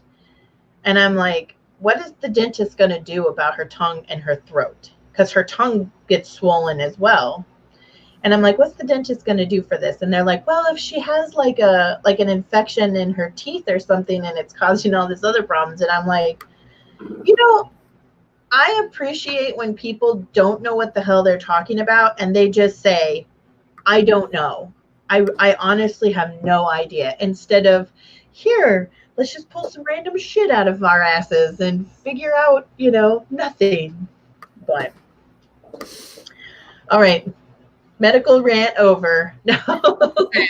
And I'm like, what is the dentist going to do about her tongue and her throat? Because her tongue gets swollen as well. And I'm like, what's the dentist going to do for this? And they're like, well, if she has like an infection in her teeth or something and it's causing all these other problems. And I'm like, I appreciate when people don't know what the hell they're talking about and they just say, I don't know. I honestly have no idea. Instead of, here, let's just pull some random shit out of our asses and figure out, nothing. But, all right. Medical rant over. No.
Okay,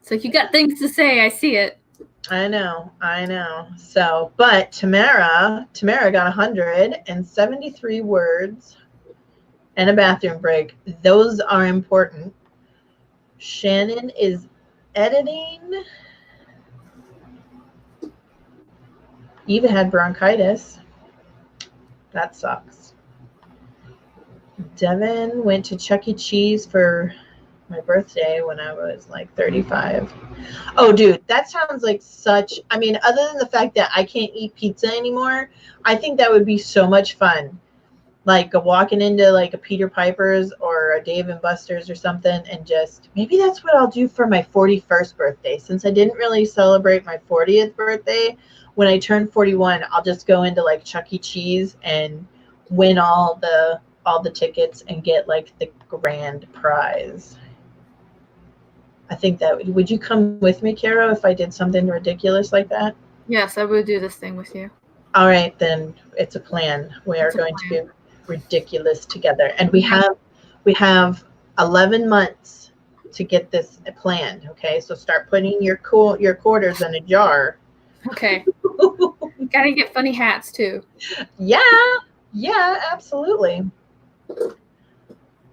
it's like you got things to say. I see it.
I know. So, but Tamara got 173 words and a bathroom break. Those are important. Shannon is editing. Eva had bronchitis. That sucks. Devin went to Chuck E. Cheese for my birthday when I was like 35. Oh, dude, that sounds like such. I mean, other than the fact that I can't eat pizza anymore, I think that would be so much fun. Like walking into like a Peter Piper's or a Dave and Buster's or something, and just maybe that's what I'll do for my 41st birthday. Since I didn't really celebrate my 40th birthday, when I turn 41, I'll just go into like Chuck E. Cheese and win all the tickets and get like the grand prize. I think that would you come with me, Kara, if I did something ridiculous like that?
Yes, I would do this thing with you.
All right, then it's a plan. We are going to be ridiculous together, and we have 11 months to get this planned. Okay, so start putting your quarters in a jar.
Okay. Gotta get funny hats too.
Yeah, absolutely.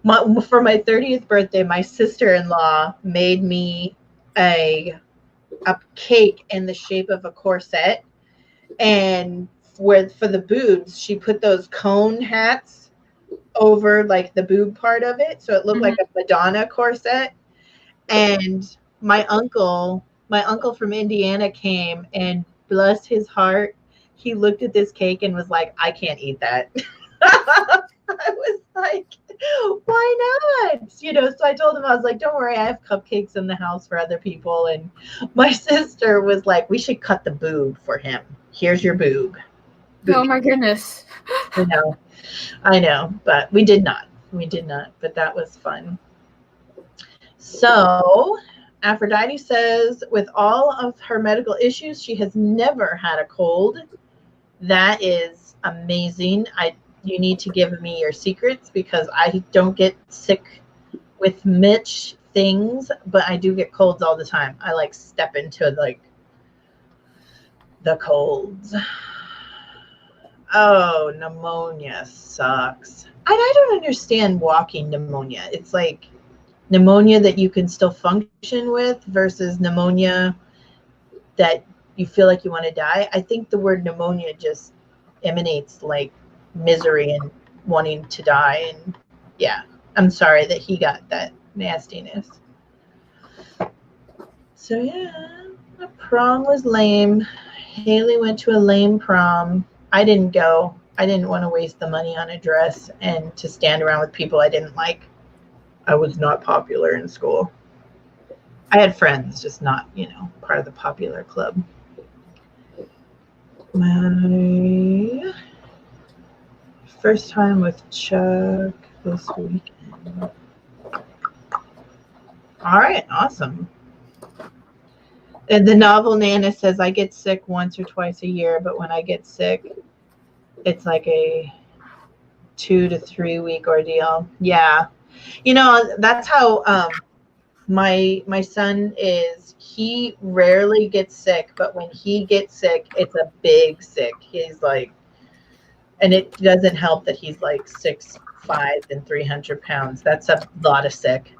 For my 30th birthday, my sister-in-law made me a cake in the shape of a corset, and for the boobs, she put those cone hats over like the boob part of it, so it looked like a Madonna corset. And my uncle from Indiana came, and bless his heart, he looked at this cake and was like, I can't eat that. I was like, why not? So I told him, I was like, don't worry, I have cupcakes in the house for other people. And my sister was like, we should cut the boob for him. Here's your boob.
Oh my goodness.
I know, but we did not, but that was fun. So Aphrodite says, with all of her medical issues, she has never had a cold. That is amazing. You need to give me your secrets, because I don't get sick with Mitch things, but I do get colds all the time. I like step into like the colds. Oh, pneumonia sucks. I don't understand walking pneumonia. It's like pneumonia that you can still function with versus pneumonia that you feel like you want to die. I think the word pneumonia just emanates like misery and wanting to die. And yeah, I'm sorry that he got that nastiness. So yeah, the prom was lame. Haley went to a lame prom. I didn't go. I didn't want to waste the money on a dress and to stand around with people I didn't like. I was not popular in school. I had friends, just not, part of the popular club. My first time with Chuck this weekend. All right, awesome. And the novel Nana says, I get sick once or twice a year, but when I get sick, it's like a 2 to 3 week ordeal. Yeah. That's how my son is. He rarely gets sick, but when he gets sick, it's a big sick. He's like, and it doesn't help that he's like 6'5" and 300 pounds. That's a lot of sick.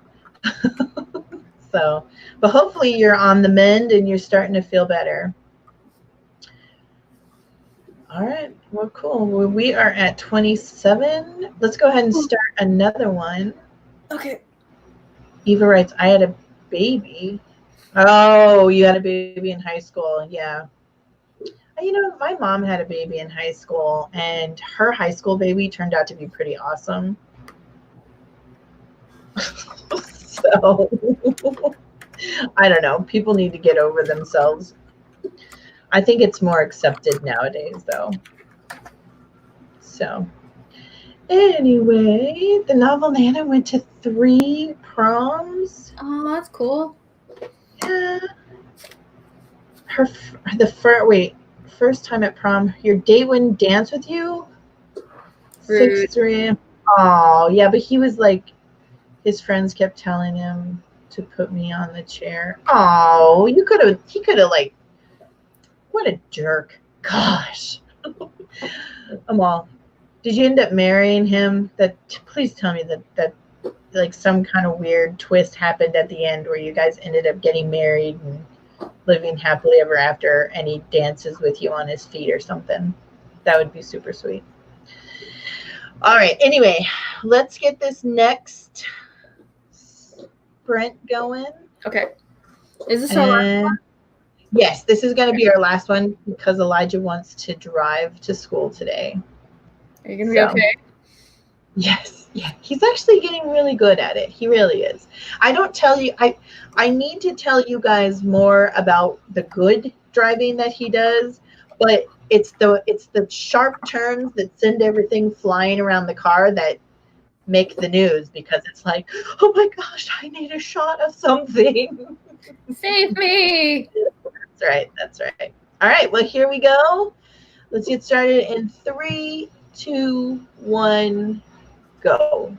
So, but hopefully you're on the mend and you're starting to feel better. All right. Well, cool. Well, we are at 27. Let's go ahead and start another one.
Okay.
Eva writes, I had a baby. Oh, you had a baby in high school. Yeah. My mom had a baby in high school, and her high school baby turned out to be pretty awesome. So, I don't know. People need to get over themselves. I think it's more accepted nowadays, though. So, anyway, the novel Nana went to 3 proms.
Oh, that's cool.
Yeah. First time at prom, your date wouldn't dance with you? 6'3". Oh, yeah, but he was like, his friends kept telling him to put me on the chair. Oh, he could have like What a jerk. Gosh. Amal, did you end up marrying him? Please tell me that like some kind of weird twist happened at the end where you guys ended up getting married and living happily ever after, and he dances with you on his feet or something. That would be super sweet. All right. Anyway, let's get this next sprint going.
Okay. Is this our last one?
Yes, this is going to be our last one because Elijah wants to drive to school today.
Are you going to be okay?
Yes. Yeah. He's actually getting really good at it. He really is. I don't tell you. I need to tell you guys more about the good driving that he does, but it's the sharp turns that send everything flying around the car that make the news, because it's like, oh my gosh, I need a shot of something.
Save me.
That's right. That's right. All right. Well, here we go. Let's get started in 3, 2, 1, go.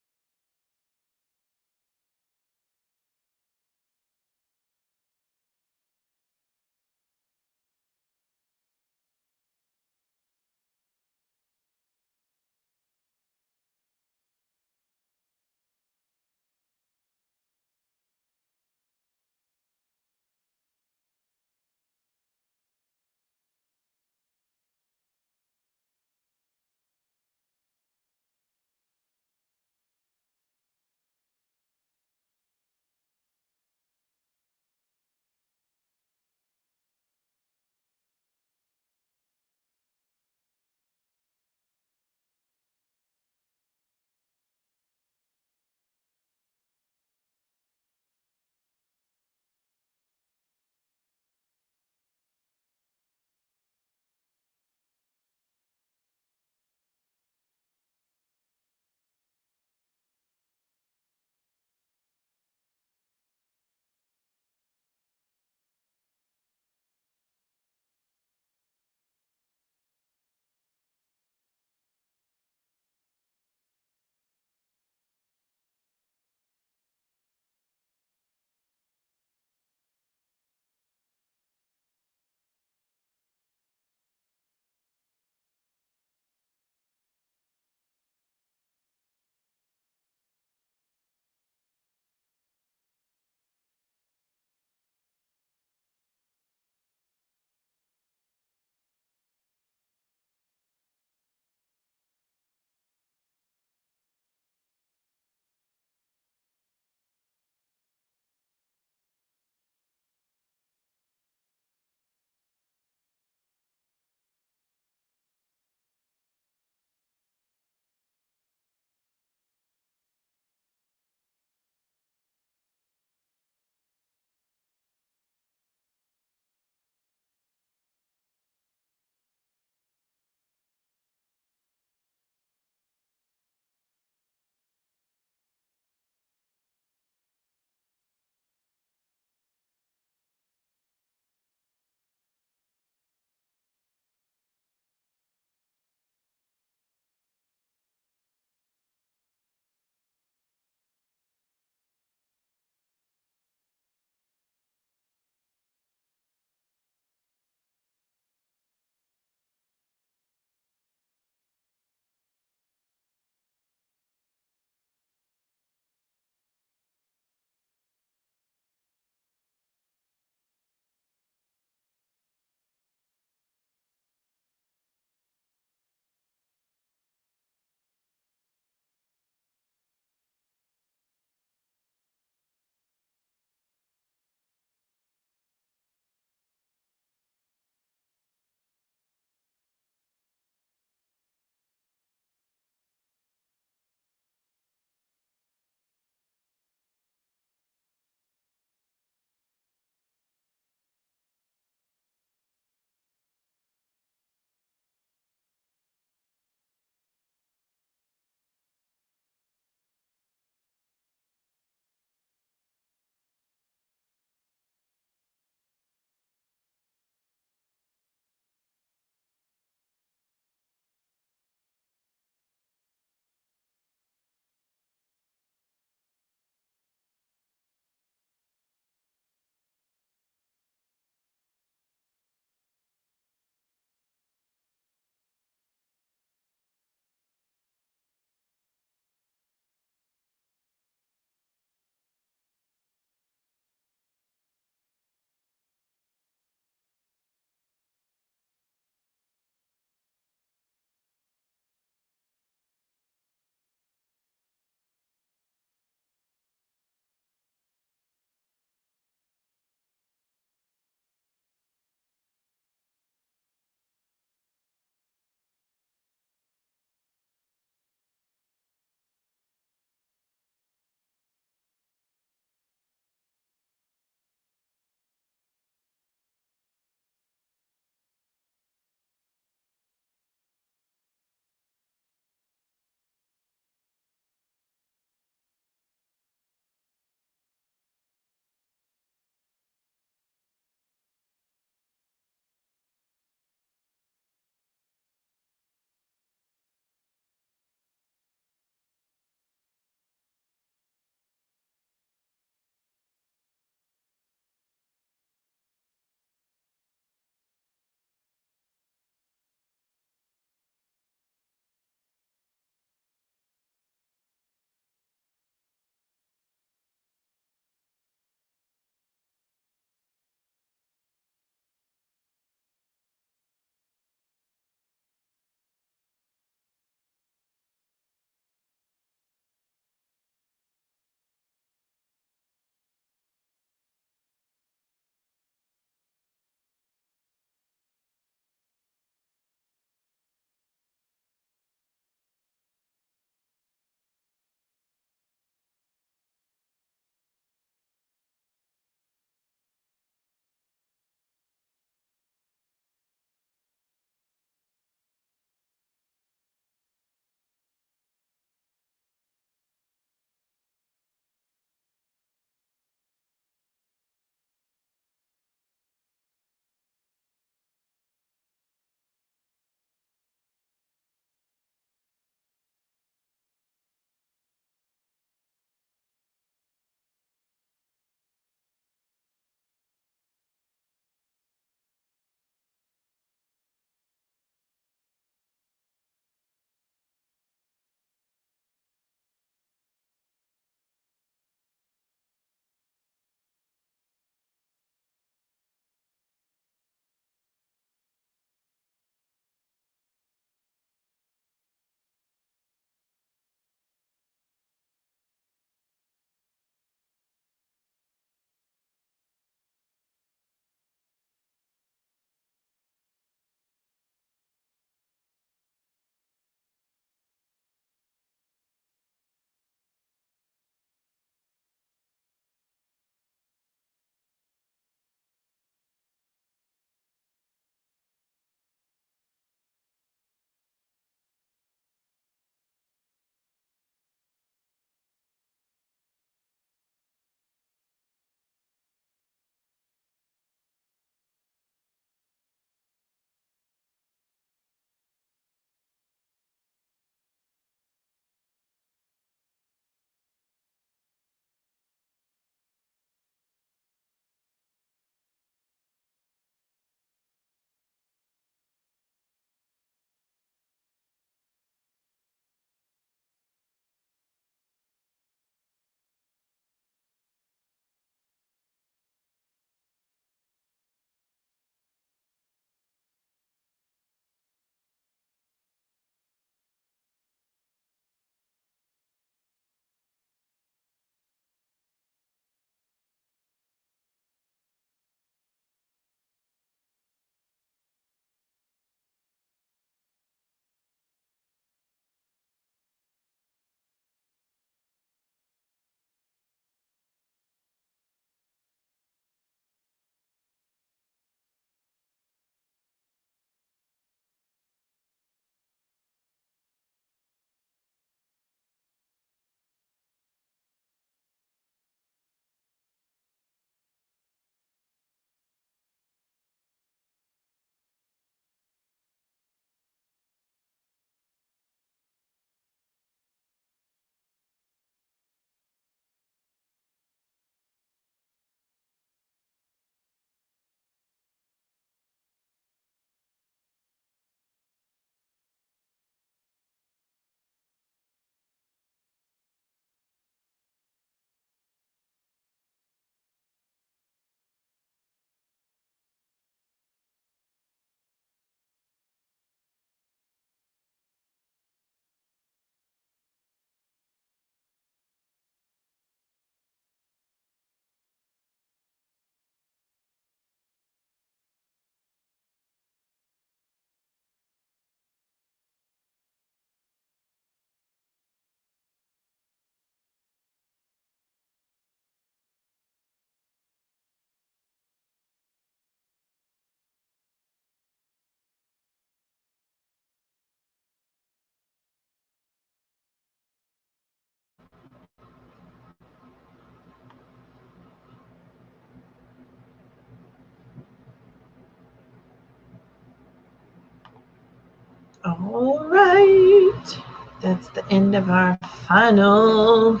All right. That's the end of our final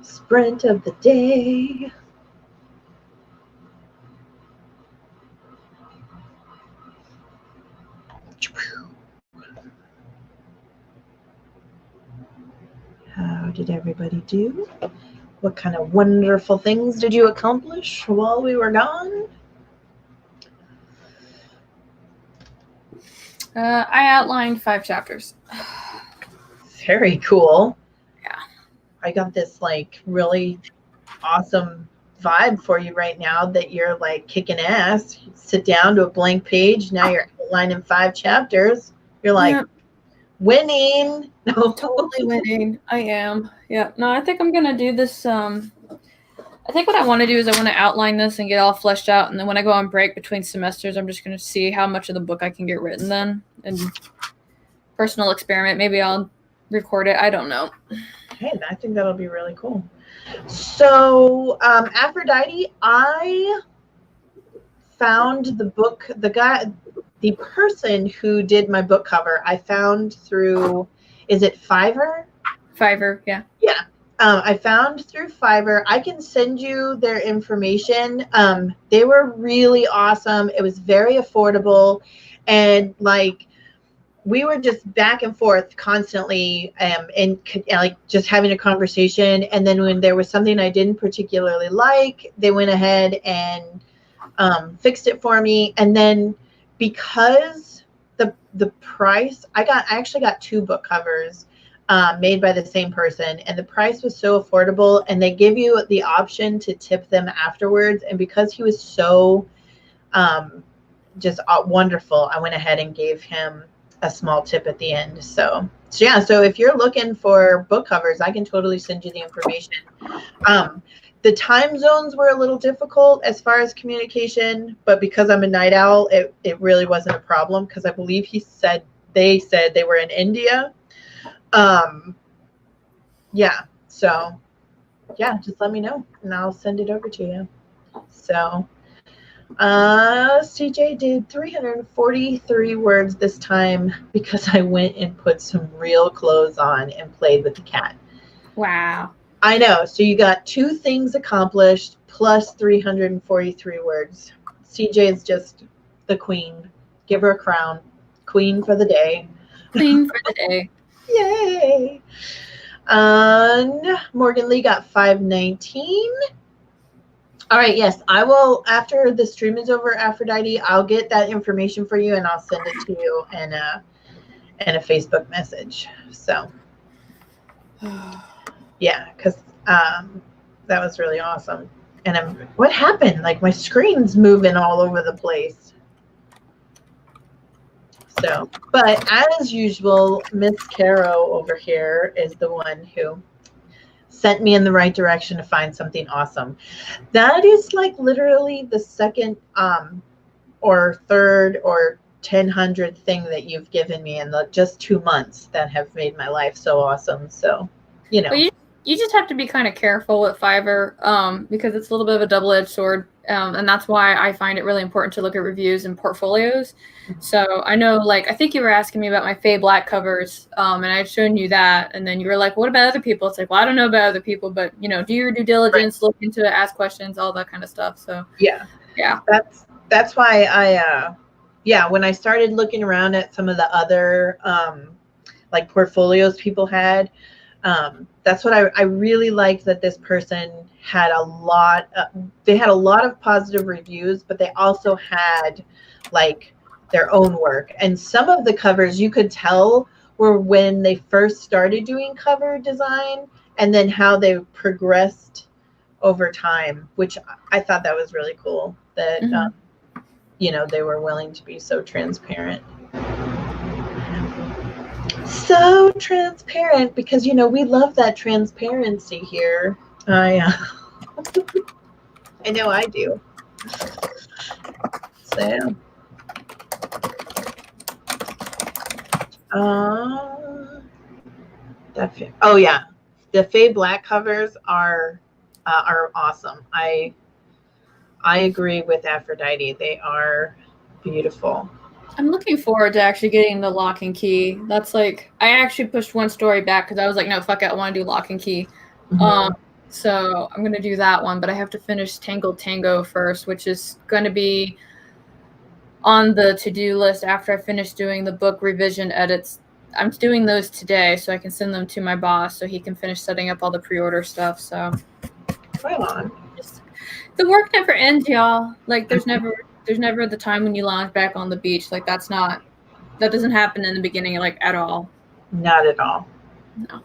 sprint of the day. How did everybody do? What kind of wonderful things did you accomplish while we were gone?
I outlined 5 chapters.
Very cool.
Yeah.
I got this like really awesome vibe for you right now that you're like kicking ass. You sit down to a blank page. Now you're outlining 5 chapters. You're like,
yeah.
Winning. No.
Totally winning. I am. Yeah. No, I think I'm going to do this. I think what I want to do is I want to outline this and get all fleshed out. And then when I go on break between semesters, I'm just going to see how much of the book I can get written then. And personal experiment. Maybe I'll record it. I don't know.
Hey, I think that'll be really cool. So, Aphrodite, I found the book, the person who did my book cover, I found through, is it Fiverr?
Fiverr, yeah.
Yeah. I found through Fiverr. I can send you their information. They were really awesome. It was very affordable. And like, we were just back and forth constantly and like just having a conversation. And then when there was something I didn't particularly like, they went ahead and fixed it for me. And then because the price, I actually got 2 book covers made by the same person, and the price was so affordable, and they give you the option to tip them afterwards. And because he was so just wonderful, I went ahead and gave him a small tip at the end. So yeah, so if you're looking for book covers, I can totally send you the information. The time zones were a little difficult as far as communication, but because I'm a night owl, it really wasn't a problem, because I believe they said they were in India. Yeah, so yeah, just let me know and I'll send it over to you. So CJ did 343 words this time because I went and put some real clothes on and played with the cat.
Wow.
I know. So you got 2 things accomplished plus 343 words. CJ is just the queen. Give her a crown. Queen for the day.
Queen for the day.
Yay. Morgan Lee got 519. All right, yes, I will, after the stream is over, Aphrodite, I'll get that information for you and I'll send it to you in a Facebook message. So, yeah, because that was really awesome. And what happened? Like, my screen's moving all over the place. So, but as usual, Miss Caro over here is the one who sent me in the right direction to find something awesome. That is like literally the second or third or 1,000th thing that you've given me in just 2 months that have made my life so awesome. So, you know.
Well, you just have to be kind of careful with Fiverr because it's a little bit of a double-edged sword. And that's why I find it really important to look at reviews and portfolios. So I know, like, I think you were asking me about my Faye Black covers, and I'd shown you that. And then you were like, what about other people? It's like, well, I don't know about other people, but, you know, do your due diligence, look into it, ask questions, all that kind of stuff. So, yeah.
That's why when I started looking around at some of the other, like, portfolios people had, that's what I really liked, that this person had they had a lot of positive reviews, but they also had like their own work. And some of the covers you could tell were when they first started doing cover design and then how they progressed over time, which I thought that was really cool that, you know, they were willing to be so transparent. So transparent, because, you know, we love that transparency here. I know I do. So, oh yeah, the Faye Black covers are awesome. I agree with Aphrodite. They are beautiful.
I'm looking forward to actually getting the lock and key. That's like, I actually pushed one story back because I was like, no, fuck it, I want to do lock and key.
Mhm.
So I'm going to do that one, but I have to finish Tangled Tango first, which is going to be on the to-do list after I finish doing the book revision edits. I'm doing those today so I can send them to my boss so he can finish setting up all the pre-order stuff. So
Right on.
the work never ends, y'all. Like there's never the time when you lounge back on the beach. Like that doesn't happen in the beginning, like at all.
Not at all.
No.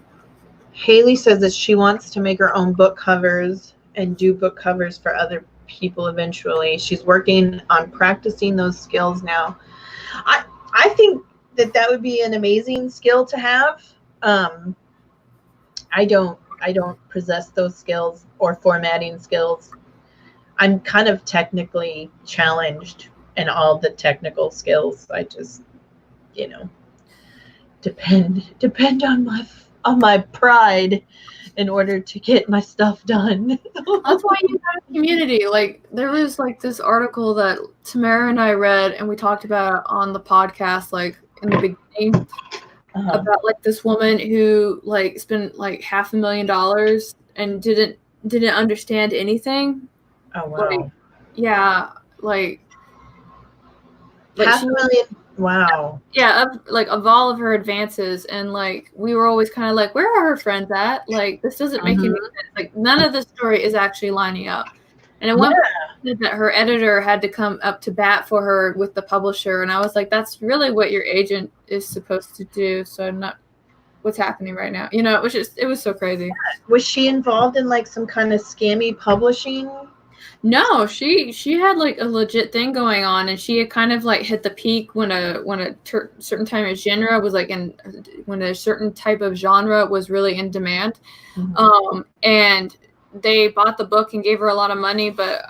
Haley says that she wants to make her own book covers and do book covers for other people eventually. She's working on practicing those skills now. I think that would be an amazing skill to have. I don't possess those skills or formatting skills. I'm kind of technically challenged in all the technical skills. I just, depend on my pride in order to get my stuff done.
That's why you have a community. Like there was like this article that Tamara and I read and we talked about it on the podcast like in the beginning about like this woman who like spent like $500,000 and didn't understand anything.
Oh wow.
Like, yeah, like
$500,000. Wow.
Yeah, of all of her advances, and like we were always kind of like, where are her friends at? Like this doesn't make any sense. Like none of the story is actually lining up. And at one point that her editor had to come up to bat for her with the publisher, and I was like, that's really what your agent is supposed to do. So not what's happening right now. It was so crazy.
Was she involved in like some kind of scammy publishing?
No, she had like a legit thing going on, and she had kind of like hit the peak when a certain time of genre was like when a certain type of genre was really in demand. And they bought the book and gave her a lot of money, but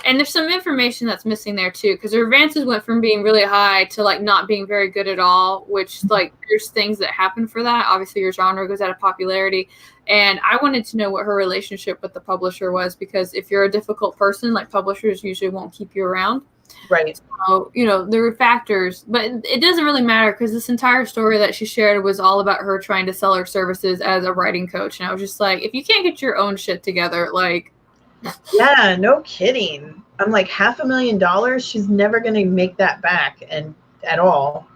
and there's some information that's missing there too, because her advances went from being really high to like not being very good at all, which like there's things that happen for that. Obviously your genre goes out of popularity. And I wanted to know what her relationship with the publisher was, because if you're a difficult person, like publishers usually won't keep you around.
Right.
So, there were factors, but it doesn't really matter because this entire story that she shared was all about her trying to sell her services as a writing coach. And I was just like, if you can't get your own shit together, like.
Yeah, no kidding. I'm like $500,000. She's never going to make that back at all.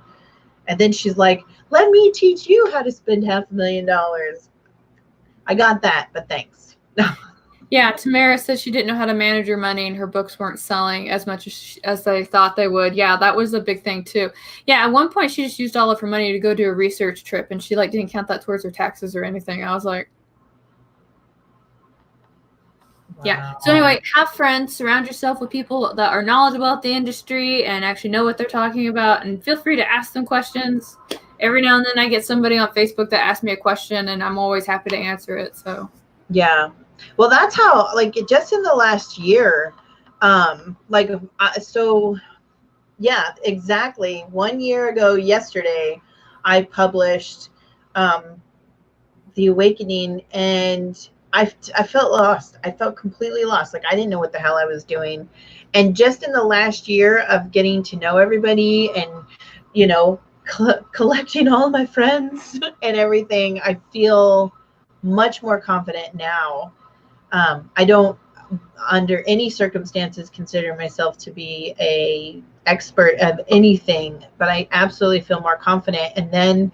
And then she's like, let me teach you how to spend $500,000. I got that, but thanks.
Yeah, Tamara says she didn't know how to manage her money and her books weren't selling as much as they thought they would. Yeah, that was a big thing too. Yeah, at one point she just used all of her money to go do a research trip, and she like didn't count that towards her taxes or anything. I was like, wow. Yeah. So anyway, have friends, surround yourself with people that are knowledgeable about the industry and actually know what they're talking about, and feel free to ask them questions. Every now and then I get somebody on Facebook that asks me a question, and I'm always happy to answer it. So
yeah, well, that's how, like, just in the last year, so yeah, exactly 1 year ago yesterday, I published The Awakening, and I felt lost. I felt completely lost. Like I didn't know what the hell I was doing. And just in the last year of getting to know everybody and, collecting all my friends and everything, I feel much more confident now. I don't, under any circumstances, consider myself to be a expert of anything, but I absolutely feel more confident. And then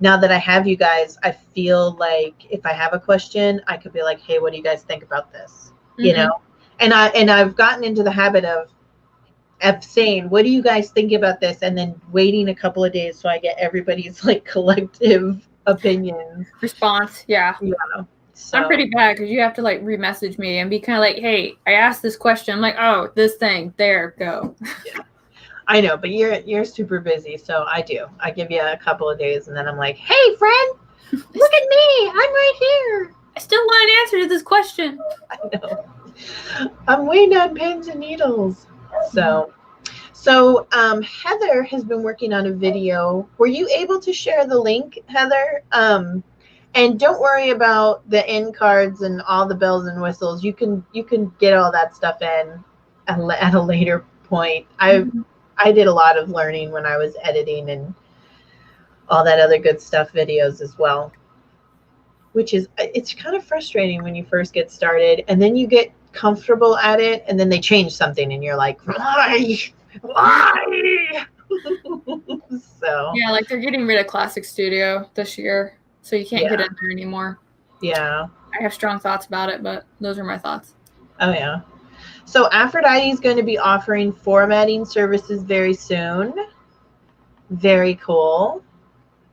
now that I have you guys, I feel like if I have a question, I could be like, hey, what do you guys think about this? And I've gotten into the habit of saying, what do you guys think about this? And then waiting a couple of days so I get everybody's like collective opinions.
Response. Yeah. So. I'm pretty bad because you have to like re-message me and be kind of like, hey, I asked this question. I'm like, oh, this thing, there, go.
Yeah. I know, but you're super busy, so I give you a couple of days and then I'm like, hey friend, look at me, I'm right here.
I still want an answer to this question.
I know. I'm waiting on pins and needles. So Heather has been working on a video. Were you able to share the link, Heather? And don't worry about the end cards and all the bells and whistles. You can get all that stuff in at a later point. I did a lot of learning when I was editing and all that other good stuff videos as well. Which is, it's kind of frustrating when you first get started and then you get comfortable at it and then they change something and you're like, why? So
Yeah, like they're getting rid of Classic Studio this year, so you can't get in there anymore.
Yeah.
I have strong thoughts about it, but those are my thoughts.
Oh, yeah. So Aphrodite is going to be offering formatting services very soon. Very cool.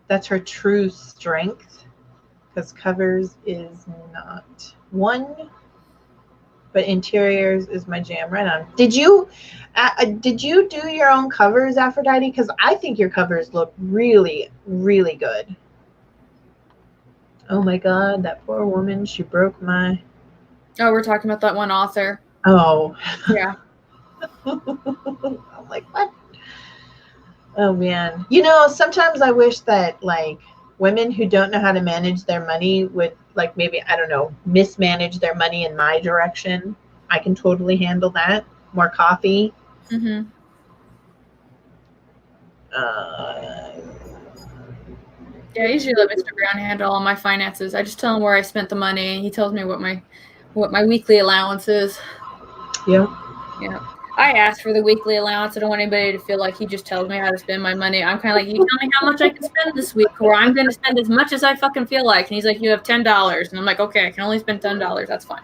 That's her true strength, because covers is not one, but interiors is my jam. Right on. Did you do your own covers, Aphrodite? Because I think your covers look really, really good. Oh my God, that poor woman, she broke my...
Oh, we're talking about that one author.
Oh.
Yeah.
I'm like, what? Oh, man. You know, sometimes I wish that, like, women who don't know how to manage their money would, like, maybe, I don't know, mismanage their money in my direction. I can totally handle that. More coffee.
Mm-hmm. Yeah, I usually let Mr. Brown handle all my finances. I just tell him where I spent the money, and he tells me what my weekly allowance is.
Yeah.
Yeah. I ask for the weekly allowance. I don't want anybody to feel like he just tells me how to spend my money. I'm kind of like, you tell me how much I can spend this week, or I'm going to spend as much as I fucking feel like. And he's like, you have $10. And I'm like, okay, I can only spend $10. That's fine.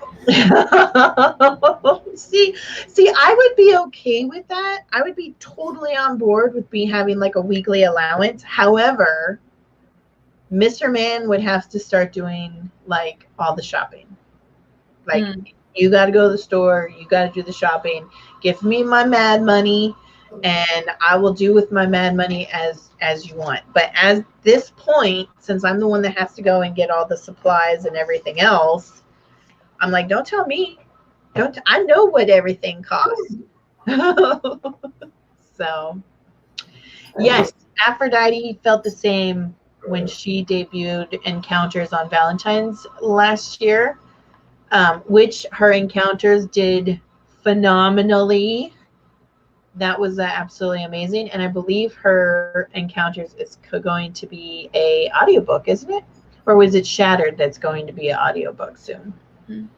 See, I would be okay with that. I would be totally on board with me having like a weekly allowance. However, Mr. Man would have to start doing like all the shopping. Like, you got to go to the store. You got to do the shopping. Give me my mad money, and I will do with my mad money as you want. But at this point, since I'm the one that has to go and get all the supplies and everything else, I'm like, don't tell me. I know what everything costs. So, yes, Aphrodite felt the same when she debuted Encounters on Valentine's last year. Which her encounters did phenomenally. That was absolutely amazing. And I believe her encounters is going to be a audiobook, isn't it? Or was it Shattered that's going to be an audiobook soon?
We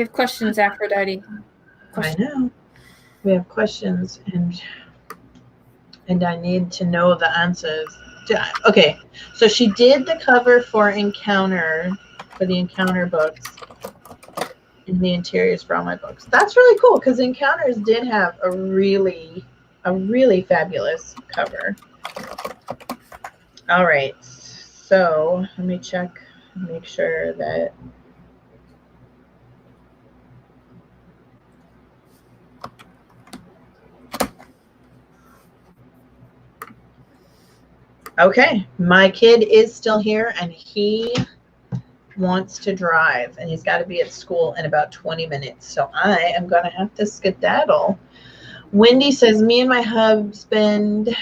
have questions, Aphrodite.
I know. We have questions, and I need to know the answers. Okay, so she did the cover for the Encounter books. In the interiors for all my books. That's really cool because Encounters did have a really fabulous cover. All right, so let me check, make sure that okay, my kid is still here and he wants to drive and he's got to be at school in about 20 minutes. So I am going to have to skedaddle. Wendy says, me and my husband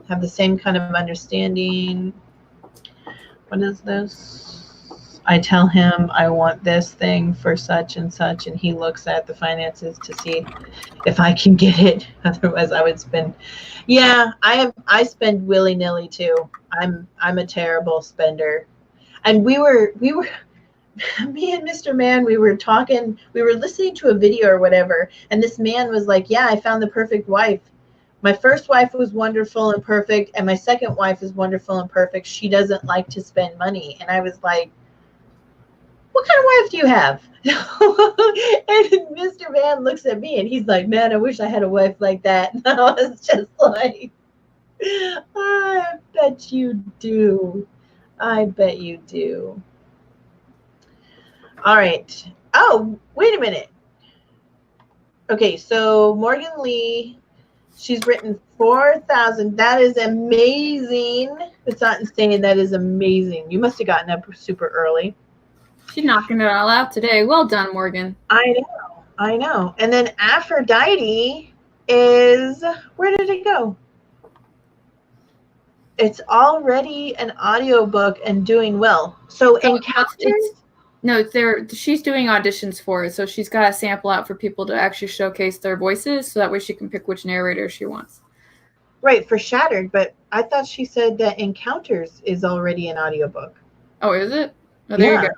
have the same kind of understanding. What is this? I tell him I want this thing for such and such, and he looks at the finances to see if I can get it. Otherwise, I would spend. Yeah, I spend willy-nilly too. I'm a terrible spender. And we were me and Mr. Man, we were talking, we were listening to a video or whatever, and this man was like, yeah, I found the perfect wife. My first wife was wonderful and perfect, and my second wife is wonderful and perfect. She doesn't like to spend money. And I was like, what kind of wife do you have? And Mr. Man looks at me and he's like, man, I wish I had a wife like that. And I was just like, I bet you do. I bet you do. All right. Oh, wait a minute. Okay, so Morgan Lee, she's written 4,000. That is amazing. It's not insane. That is amazing. You must have gotten up super early.
She's knocking it all out today. Well done, Morgan.
I know. And then Aphrodite is, where did it go? It's already an audiobook and doing well. So Encounters?
No, she's doing auditions for it, so she's got a sample out for people to actually showcase their voices, so that way she can pick which narrator she wants.
Right, for Shattered, but I thought she said that Encounters is already an audiobook.
Oh, is it? Oh, there you go.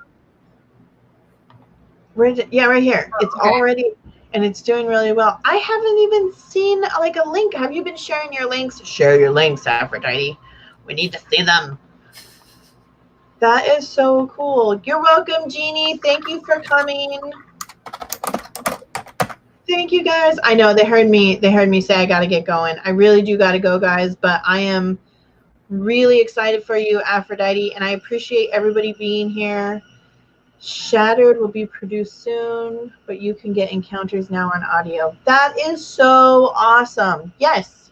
Right here.
Oh,
it's already, and it's doing really well. I haven't even seen like a link. Have you been sharing your links? Share your links, Aphrodite. We need to see them. That is so cool. You're welcome, Jeannie. Thank you for coming. Thank you, guys. I know they heard me say I got to get going. I really do got to go, guys, but I am really excited for you, Aphrodite, and I appreciate everybody being here. Shattered will be produced soon, but you can get Encounters now on audio. That is so awesome. Yes,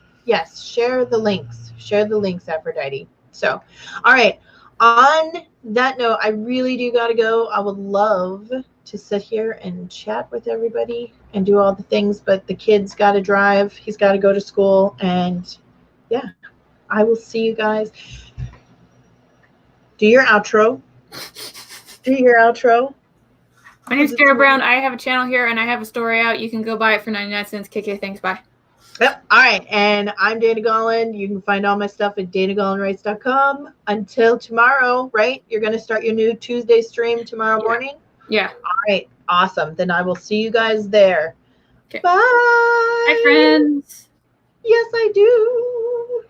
share the links. Share the links, Aphrodite. So, all right. On that note, I really do got to go. I would love to sit here and chat with everybody and do all the things, but the kid's got to drive. He's got to go to school, and yeah, I will see you guys. Do your outro. Do your outro.
My name's Kara Brown. I have a channel here, and I have a story out. You can go buy it for 99 cents. KK, thanks. Bye.
Yep. All right. And I'm Dana Golland. You can find all my stuff at danagollandwrites.com. Until tomorrow, right? You're going to start your new Tuesday stream tomorrow morning?
Yeah.
All right. Awesome. Then I will see you guys there.
Okay.
Bye.
Bye, friends.
Yes, I do.